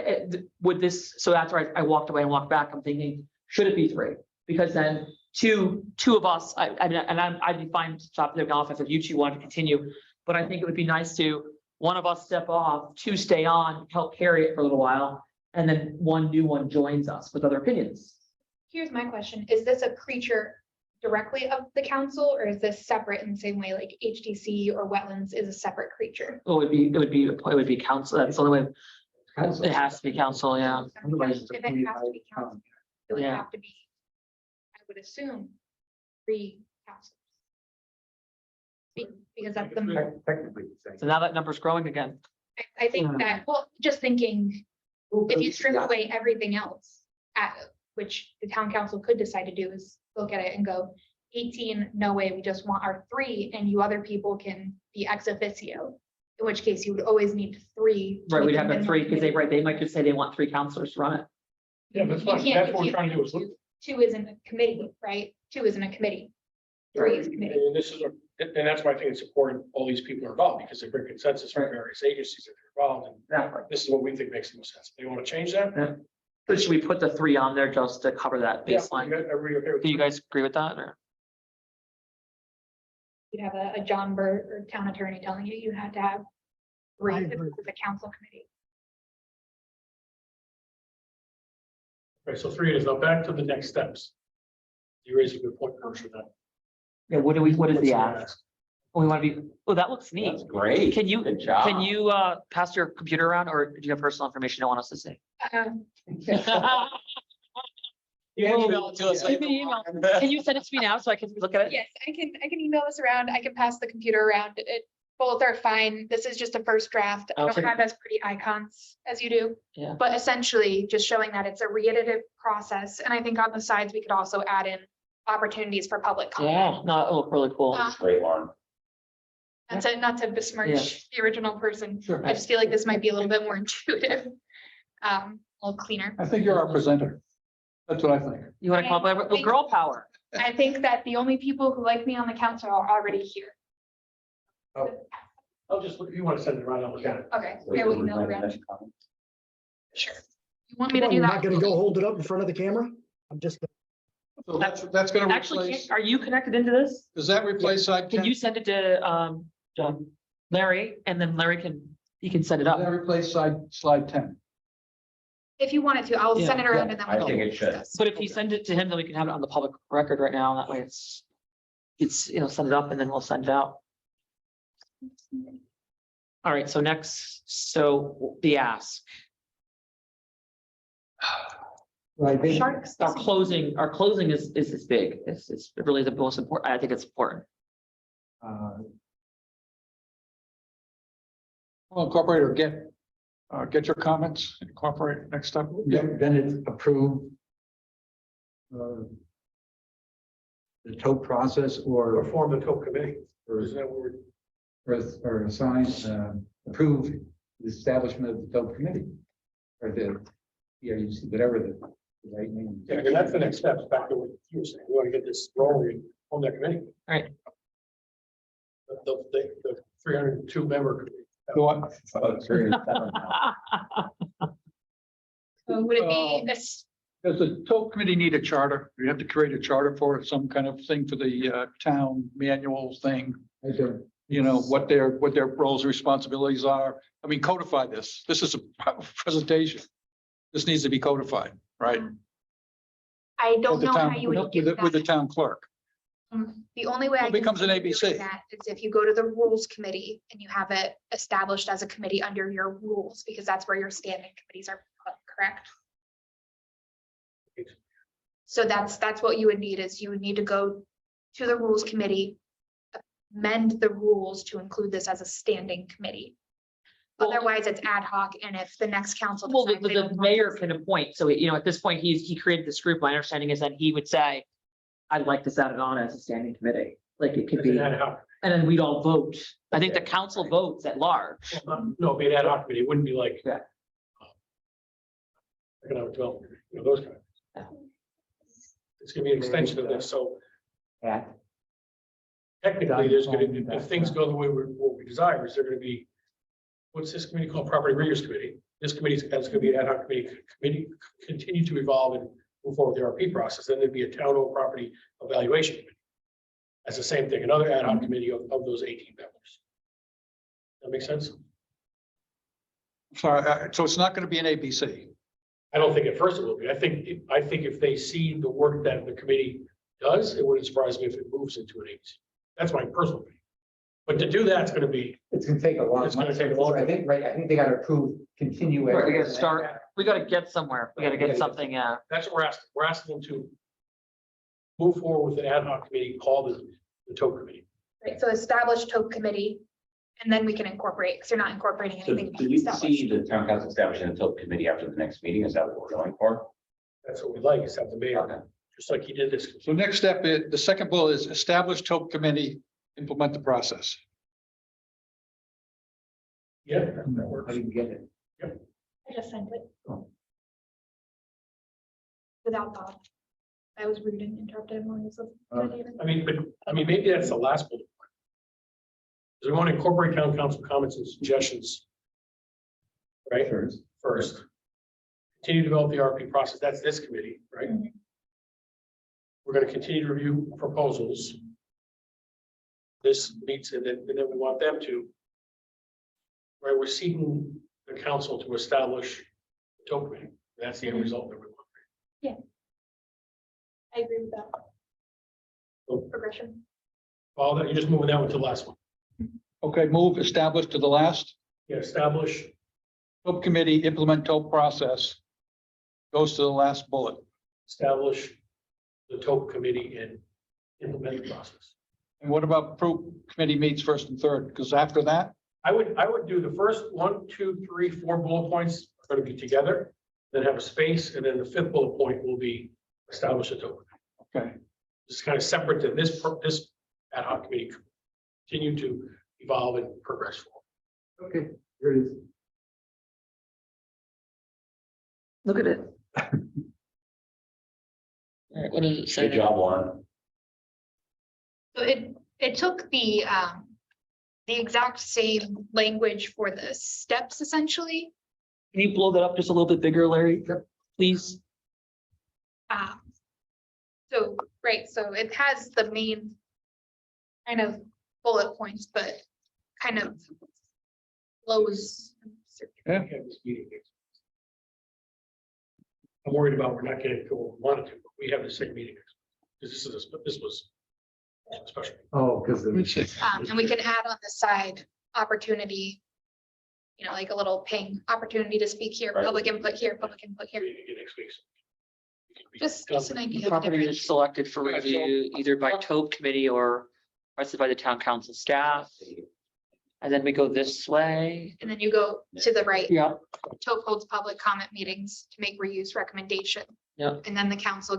would this, so after I walked away and walked back, I'm thinking, should it be 3? Because then two of us, I'd be fine to stop there off if you 2 want to continue. But I think it would be nice to, one of us step off, 2 stay on, help carry it for a little while, and then 1 new one joins us with other opinions. Here's my question. Is this a creature directly of the council or is this separate in the same way like HDC or wetlands is a separate creature? It would be council, that's the only way, it has to be council, yeah. Otherwise, If it has to be council, it would Yeah. have to be, I would assume, 3 councils. Because that's the, Technically. So now that number's growing again. I think that, well, just thinking, if you strip away everything else, which the town council could decide to do is look at it and go, 18, no way, we just want our 3 and you other people can be ex officio. In which case you would always need 3. Right, we'd have the within 3, one because they, committee. right, they might just say they want 3 counselors to run it. Yeah, that's You fine. can't- That's what we're you trying to do can't- is. 2 isn't a committee, right? 2 isn't a committee. 3 is a committee. And this is, and that's why I think it's important, all these people are involved, because they bring consensus from Right. various agencies that are involved, and Exactly. this is what we think makes the most sense. They want to change that? But should we put the 3 on there just to cover that Yeah, baseline? everybody okay with Do you that? guys agree with that, or? You'd have a John Burt or town attorney telling you had to have 3 I if agree. it was a council committee. Okay, so 3 is now back to the next steps. You raise a good point, Commissioner. Yeah, what is the ask? We want to be, oh, that looks That's neat. great. Can you, Good job. can you, pass your computer around, or do you have personal information you don't want us to see? You can email it to us. You can email. Can you send it to me now so I can look at it? Yes, I can email this around. I can pass the computer around. Both are fine. This is just a first draft. I Okay. don't have as pretty icons as you do. Yeah. But essentially just showing that it's a reiterative process. And I think on the sides, we could also add in opportunities for public comment. Yeah, no, it looked really cool. Great, Lauren. Not to besmirch the original person. Sure. I just feel like this might be a little bit more intuitive. A little cleaner. I think you're our presenter. That's what I think. You want to come up with girl power? I think that the only people who like me on the council are already here. I'll just, if you want to send it around, I'll look at it. Okay, I will email it around. Sure. You want me to Well, do you're that? not gonna go hold it up in front of the camera? I'm just, So that's gonna Actually, replace, are you connected into this? does that replace side Can 10? you send it to, Larry, and then Larry he can set it Does that up? replace slide 10? If you wanted to, I'll send it around and then. I we'll think it should. discuss. But if you send it to him, then we can have it on the public record right now. That way it's, send it up and then we'll send it out. All right, so next, so the ask, Well, I think, Sharks. our closing is big. It's really the most important. I think it's important. Well, incorporate or get your comments, incorporate next step. then it's approved. The tote process Or or, form the TOP committee. or, Isn't that what we're? or assign, approve the establishment of the tote committee. Or the, whatever the right name. is. Yeah, and that's the next steps back to what you were saying. We want to get this rolling on that committee. All right. The 302 member. committee. The what? Oh, it's very- So would it be, Does the tote committee need a charter? We have to create a charter for it, some kind of thing for the town manual thing. I don't- You know, what their roles and responsibilities are. I mean, codify this. This is a presentation. This needs to be codified, right? I don't With the know town- how you would with get the- With the that. town clerk. The only way I It can becomes an see you doing ABC. that is if you go to the rules committee and you have it established as a committee under your rules, because that's where your standing committees are put, correct? So that's what you would need, is you would need to go to the rules committee, amend the rules to include this as a standing committee. Well- Otherwise, it's ad hoc, and if the next council. Well, decides they the don't want mayor this- can appoint. So, at this point, he created this group. My understanding is that he would say, I'd like this added on as a standing committee. Like it could It's an be, ad hoc. and then we'd all vote. I think the council votes at large. No, it'd be an ad hoc committee. It wouldn't be like. Yeah. Economic development, those kind of. Yeah. It's gonna be an extension of this, so Yeah. technically, there's gonna, if things go the way what we desire, is there gonna be. What's this committee called? Property Riggers Committee. This committee is gonna be an ad hoc committee, continue to evolve and move forward with the RP process. Then there'd be a town-owned property evaluation committee. That's the same thing, another ad hoc committee of those 18 members. That makes sense? Sorry, so it's not going to be an ABC. I don't think at first it will be. I think if they see the work that the committee does, it wouldn't surprise me if it moves into an agency. That's my personal opinion. But to do that, it's gonna be, It's gonna take a long. It's gonna time. take a long I think, right, I think they gotta approve, continue. Right, we gotta start, we gotta get somewhere. We gotta get something, that's what we're asking. We're asking them to move forward with an ad hoc committee called the TOP committee. Right, so establish TOP committee, and then we can incorporate, because you're not incorporating So anything. do we see the town council establishing a TOP committee after the next meeting? Is that what we're going for? That's what we'd like, is have the mayor, Okay. just like he did this. So next step is, the second bullet is establish tote committee, implement the process. Yeah, that I works. didn't get it. I just sent it. Without thought. I was rude and interrupted him when he was. I mean, maybe that's the last bullet. Because we want to incorporate town council comments and suggestions. Right, first. Continue to develop the RP process. That's this committee, right? Mhm. We're going to continue to review proposals. This meets, and then we want them to. Right, we're seeking the council to establish a TOP committee. That's the end result that we want. I agree with that. Oh. Progression. All that, you're just moving that one to the last one. Okay, move established to the last. Yeah, establish, Subcommittee implement TOP process. Goes to the last bullet. establish the TOP committee and implement the process. And what about approve committee meets first and third? Because after that, I would do the first 1, 2, 3, 4 bullet points are going to be together, then have a space, and then the 5th bullet point will be establish a TOP. okay, It's kind of separate than this ad hoc committee continue to evolve and progress forward. Okay, here it is. Look at it. All right, what does it say? Good job, Lauren. So it took the exact same language for the steps essentially. Can you blow that up just a little bit bigger, Larry? Please. So, right, so it has the main kind of bullet points, but kind of flows. Yeah. We have this meeting next week. I'm worried about we're not getting to what we wanted to, but we have the same meeting. next week. This was special. Oh, because let me see. And we can add on the side opportunity, you know, like a little ping, opportunity to speak here, Right. public input here, public input here. Meeting again next week. Just an idea. of Property different- is selected for Right, so- review either by TOP committee or requested by the town council staff. And then we go this way. And then you go to the right. Yeah. TOP holds public comment meetings to make reuse recommendation. Yeah. And then the council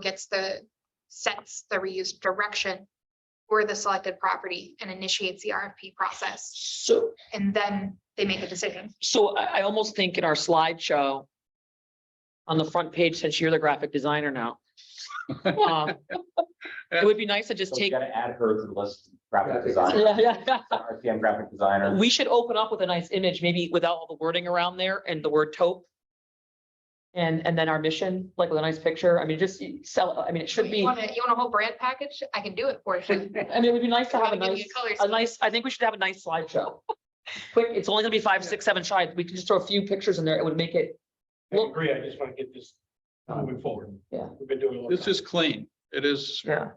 sets the reuse direction for the selected property and initiates the RFP process. So, And then they make a decision. so I almost think in our slideshow on the front page, since you're the graphic designer now, it would be nice to just So we take, gotta add her to the list, graphic Graphic designer, yeah. RTM graphic designer. We should open up with a nice image, maybe without all the wording around there and the word taupe. And then our mission, like with a nice picture. I mean, just sell, I mean, it should be, You want a whole brand package? I can do it for you. I mean, it would be nice to have a Give you nice, color a scheme. nice, I think we should have a nice slideshow. Quick, it's only gonna be 5, 6, 7 slides. We can just throw a few pictures in there. It would make it, I agree, I just want to get this moving forward. Yeah. We've been doing a lot. This is clean. It is yeah.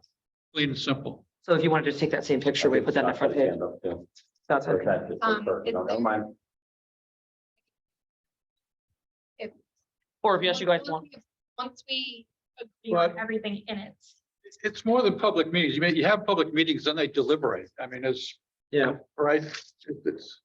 clean and simple. So if you want to just take that same picture, we put that on the front page. That's Okay. okay. No, never mind. Or if yes, you guys want. Once we agree on Right. everything in it. It's more than public meetings. You have public meetings, then they deliberate. I mean, it's, Yeah. right? It's,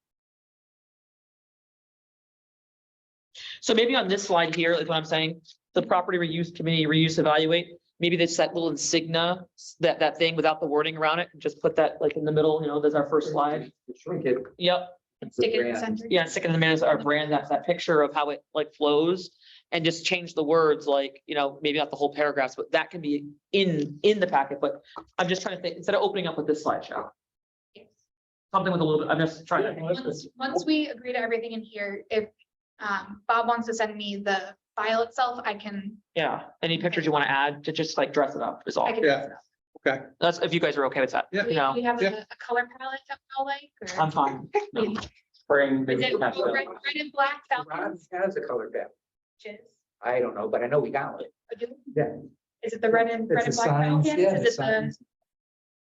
So maybe on this slide here, is what I'm saying, the property reuse committee, reuse evaluate, maybe there's that little insignia, that thing without the wording around it, and just put that like in the middle, you know, there's our first slide. Shrink it. Yep, Stick it in the brand. center. yeah, stick it in the minutes, our brand, that picture of how it like flows. And just change the words, like, you know, maybe not the whole paragraphs, but that can be in the packet, but I'm just trying to think, instead of opening up with this slideshow. Something with a little bit, I'm just trying to. Once we agree to everything in here, if Bob wants to send me the file itself, I can. Yeah, any pictures you want to add to just like dress it up is all. I can Yeah. dress it up. okay. That's if you guys are okay with that. Yeah. Do You we know, do you have yeah. a color palette that we all like? or- I'm fine. Spring. Is it pastel. red and black Ron falcons? has a color palette. Which is- I don't know, but I know we got one. or do- Yeah. Is it the red and It's the black signs, falcons? yeah, the Is it the signs.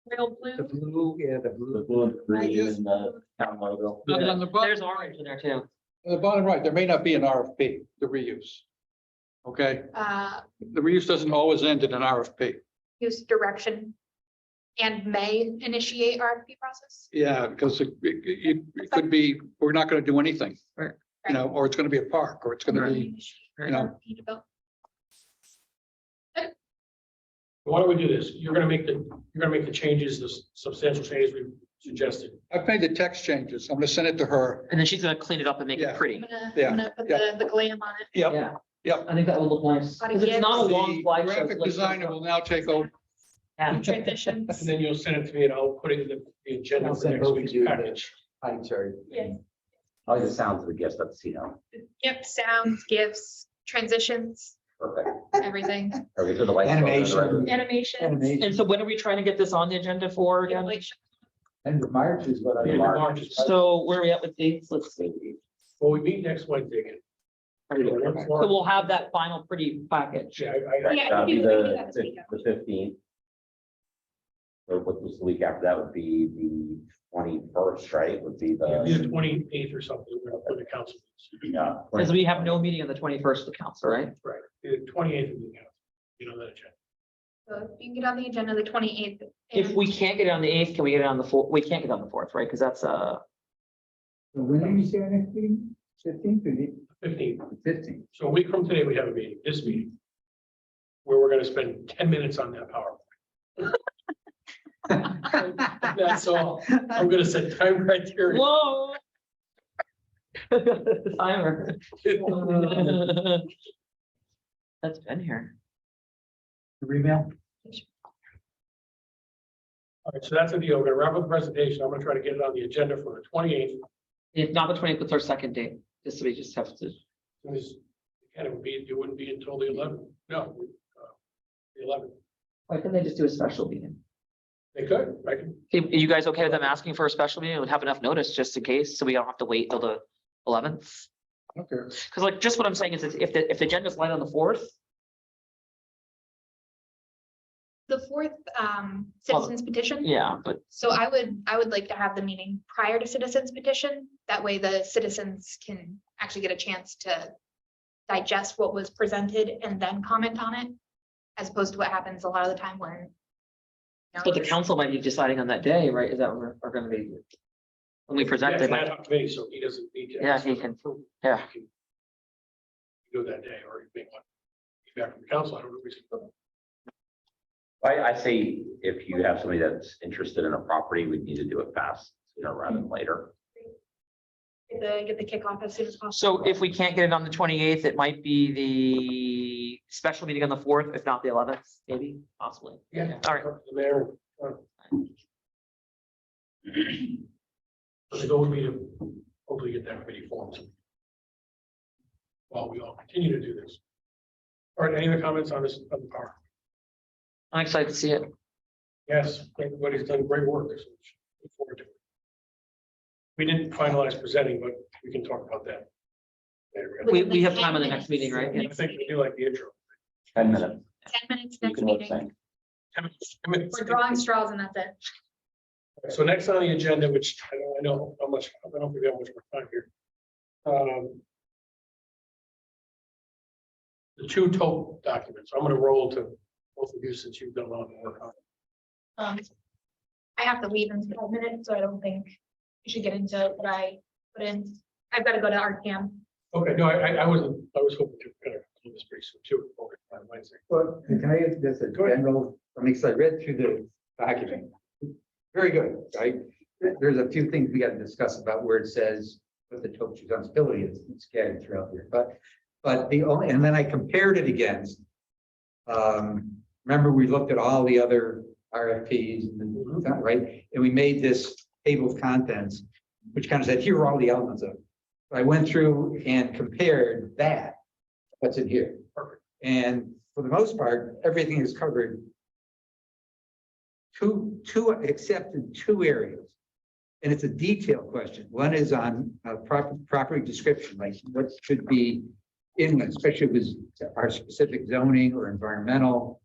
real The blue? blue, yeah, the The blue. blue and green and the town logo. And on the There's bottom, orange in there too. on the bottom right, there may not be an RFP, the reuse. Okay, the reuse doesn't always end in an RFP. Use direction and may initiate RFP process. Yeah, because it could be, we're not gonna do anything. Right. You know, or it's gonna be a park, or it's gonna be, Initiate know. RFP development. Why don't we do this? You're gonna make the changes, the substantial changes we suggested. I've made the text changes. I'm gonna send it to her. And then she's gonna clean it up and make Yeah. it pretty. I'm gonna, Yeah, I'm gonna put yeah. the glam on it. Yep, Yeah, yep. I think that would look nice. Lot of Because it's not a gifts. long The slideshow. graphic it's like- designer will now take over. Yeah. Transitions. And then you'll send it to me and I'll put it in the agenda I'll for send next both of week's you the package. pie chart. Yeah. I like the sounds of the gifts, that's, you know, Yep, sounds, gifts, transitions, perfect. everything, Or we do the lights. Animation. animations. Animation. And so when are we trying to get this on the agenda for again? animation. End of March is what I. End of March is- So where are we at with dates? Let's see. Well, we meet next Wednesday again. So we'll have that final pretty package. Yeah, Yeah, I That'll think be we can do that this the weekend. 15th. or what was the week after that would be the 21st, right? Would be It'd be the the, 28th or something for the council. yeah. Because we have no meeting on the 21st of the council, right? Right, the 28th of the council, you know, that agenda. So if you can get on the agenda the 28th. If we can't get it on the 8th, can we get it on the 4th? We can't get it on the 4th, right? Because that's So when did you say our next meeting? 15th or 15th. 15th? So a week from today, we have a meeting, this meeting. Where we're gonna spend 10 minutes on that PowerPoint. That's all. I'm gonna set time criteria. Whoa. Timer. That's been here. The email? All right, so that's the deal. We're gonna wrap up the presentation. I'm gonna try to get it on the agenda for the 28th. If not the 20th, it's our second date, just so we just have to. And it wouldn't be until the 11th. No, the 11th. Why couldn't they just do a special meeting? They could, I can, Are you guys okay with them asking for a special meeting? We'd have enough notice just in case, so we don't have to wait till the 11th. okay. Because like, just what I'm saying is if the agenda's light on the 4th, The fourth citizens petition. yeah, but So I would like to have the meeting prior to citizens petition. That way the citizens can actually get a chance to digest what was presented and then comment on it. As opposed to what happens a lot of the time when. but the council might be deciding on that day, right? Is that what we're gonna be? When we present Yeah, it, it's an ad like, hoc committee, so he doesn't need to. Yeah, ask he for can. approval. Yeah. He can Do it that day, or you may want feedback from the council. I don't know. If we should- I say if you have somebody that's interested in a property, we need to do it fast, rather than later. Get the kickoff as soon as possible. so if we can't get it on the 28th, it might be the special meeting on the 4th, if not the 11th, maybe, possibly. Yeah. All right. The mayor. So the goal would be to hopefully get that committee formed. While we all continue to do this. All right, any other comments on this, on the power? I'm excited to see it. Yes, everybody's done great work. So look forward to it. We didn't finalize presenting, but we can talk about that. later. We have time on the next meeting, right? I think we do like the intro. 10 minutes. 10 minutes You next can look meeting. saying. 10 minutes. We're drawing straws and that's it. So next on the agenda, which I know how much, I don't think we have much more time here. The two total documents, I'm gonna roll to both of you since you've done a lot of work on it. I have to leave in 5 minutes, so I don't think you should get into what I put in. I've got to go to RTM. Okay, no, I was hoping to kind of do this pretty soon too. Okay, on Wednesday. Well, can I use this as general, because I read through the document. Very good, right? There's a few things we got to discuss about where it says what the total responsibility is scattered throughout here, but the only, and then I compared it against. Remember, we looked at all the other RFPs, and right? And we made this table of contents, which kind of said, here are all the elements of it. So I went through and compared that, what's in here. Perfect. And for the most part, everything is covered. Except in two areas. And it's a detailed question. One is on property description, like what should be in, especially with our specific zoning or environmental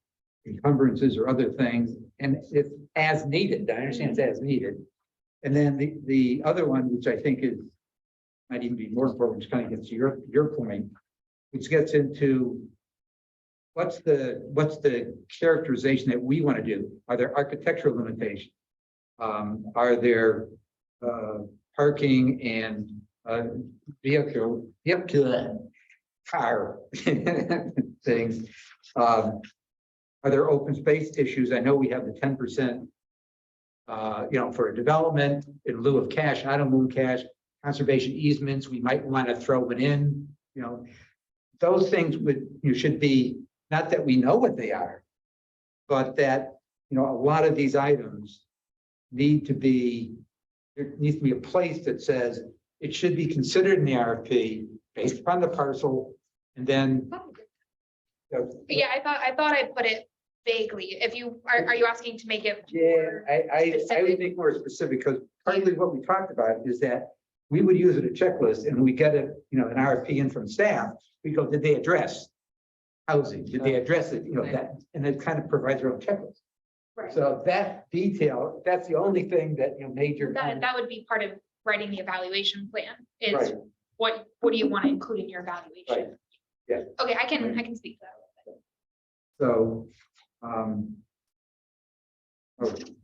encumbrances or other things. And it's as needed. I understand it's as needed. And then the other one, which I think is might even be more important, which kind of gets to your point, which gets into what's the characterization that we want to do? Are there architectural limitations? Are there parking and vehicle car things? Are there open space issues? I know we have the 10%, for a development in lieu of cash, I don't move cash, conservation easements, we might want to throw it in, those things should be, not that we know what they are, but that, a lot of these items need to be, there needs to be a place that says it should be considered in the RFP based upon the parcel, and then. Yeah, I thought I put it vaguely. If you, are you asking to make it? Yeah, I would specific? make more specific, because partly what we talked about is that we would use it a checklist, and we get it, an RFP in from staff, we go, did they address housing? Did they address it, that, and it kind of provides their own checklist. Right. So that detail, that's the only thing that, major. That would be part of writing the evaluation plan is Right. what do you want to include in your evaluation? Right. Yeah. Okay, I can speak to that. So, oh, did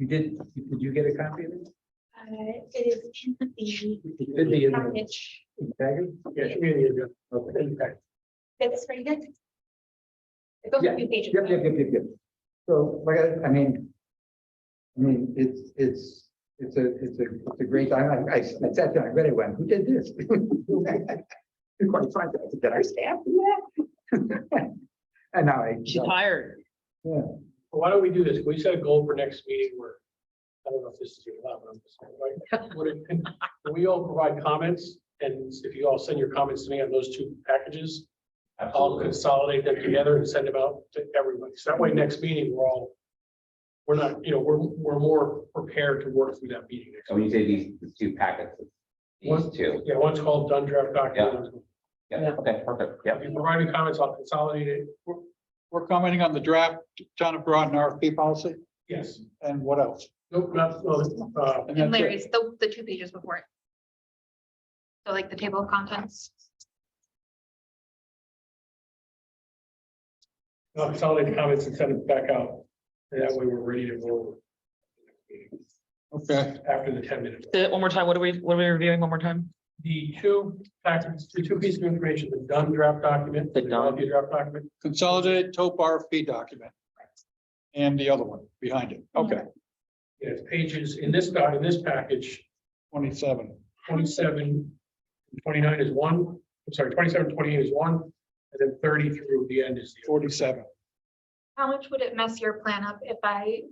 you get a copy of it? It is in the It should be in the package. package? Yeah, community agenda. Okay. It's pretty good. It's only Yeah. a few pages. Yep. So, like, it's a great time. I sat down, I read it, went, who did this? You're quite fun. I said, did our staff do that? And now She's tired. yeah. Why don't we do this? We set a goal for next meeting where, I don't know if this is even allowed, but I'm just saying, right? Would we all provide comments, and if you all send your comments to me on those two packages, I'll Absolutely. consolidate them together and send them out to everybody. So that way, next meeting, we're not, we're more prepared to work through that meeting. next So when you week. say these two packets, these One- two, Yeah, one's called done draft document. yeah, okay, perfect, yeah. If you provide me comments, I'll consolidate it. We're commenting on the draft town of Groton RFP policy, Yes. and what else? Nope, not, no, And And that's it. Larry's, the 2 pages before it. So like the table of contents. I'll consolidate the comments and send it back out. And that way we're ready to roll. Okay, After the 10 minutes. Say it one more time. What are we reviewing one more time? The two packages, the two pieces of information, the done draft document. The and done. RFP draft document. consolidated TOP RFP document. And the other one behind it, okay, Yeah, it's pages in this package, 27. 27, 29 is one. I'm sorry, 27, 28 is one, and then 30 through the end is the. 47. How much would it mess your plan up if I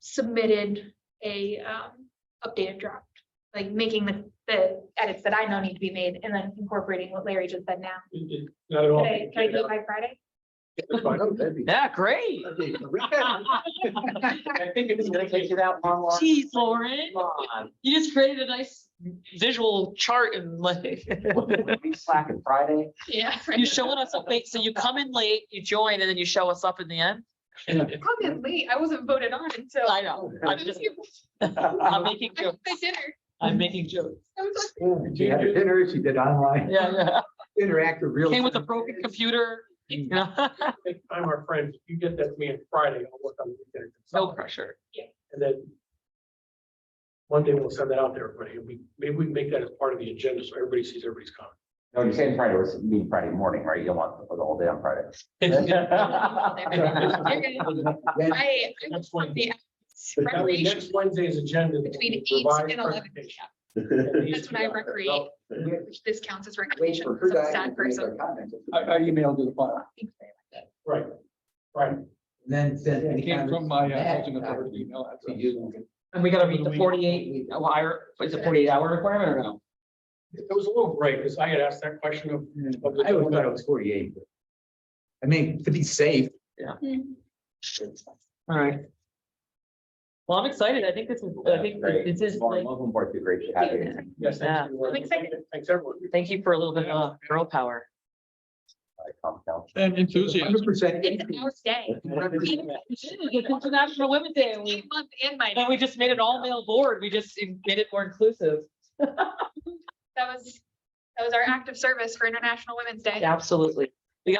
submitted a updated draft? Like making the edits that I know need to be made and then incorporating what Larry just said now. Not at all. Can I do it by Friday? That's fine. Yeah, great. I think it's gonna take you that long. Jeez, Lauren, Come on. you just created a nice visual chart and like. We slacking Friday. Yeah. You showing us up late, so you come in late, you join, and then you show us up in the end? Come in late. I wasn't voted on until. I know, I'm just, I'm making I jokes, had dinner. I'm making jokes. I was like, She had a dinner, she did online, Yeah, interactive real. came with a broken computer, you know, I'm our friend. You get that to me on Friday. I'll work on the weekend. no pressure. And then Monday we'll send that out to everybody. Maybe we can make that as part of the agenda so everybody sees everybody's comment. No, you're saying Friday, was mean Friday morning, right? You don't want the whole day on Friday. I Next want the That way, recreation next Wednesday's agenda. between 8 revised and 11. presentation. That's when I recreate, which this counts as Wait recreation. for because her I'm a to sad person. I emailed you the file. Right, right. Then send any. It came comments from my back housing authority email To address. you. And we gotta meet the 48 hour, is it 48-hour requirement or no? It was a little break because I had asked that question of. I always thought it was 48. but- I mean, to be safe. All right. Well, I'm excited. I think this is, this is like, Welcome aboard to great to have you. Yes, Yeah. thanks. I'm excited. Thanks, everyone. thank you for a little bit of girl power. Calm down. And enthusiasm. 100% It's increase. our day. It's International Women's Day and Eight month in my, and we just made an all male board. We just made it more inclusive. that was our act of service for International Women's Day. Absolutely. We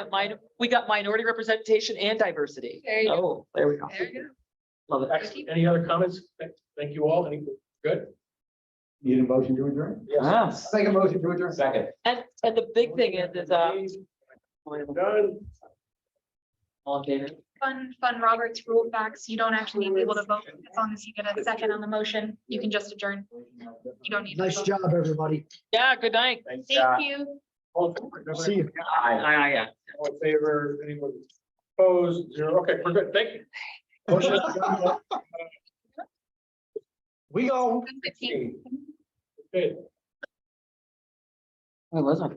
got minority representation and diversity. There you go. Oh, there we go. There you go. Love it. Excellent. Any other comments? Thank you all. Any good? Need a motion to adjourn? Yes. Make a motion to adjourn. Second. And the big thing is Done. all in favor? Fun Robert's rule facts. You don't actually need people to vote. As long as you get a second on the motion, you can just adjourn. You don't need. to Nice vote. job, everybody. Yeah, good night. Thanks. Thank you. See you. Yeah. All in favor, anyone opposed? Zero. Okay, we're good. Thank you. Motion is adjourned. We go. Okay. Where was I?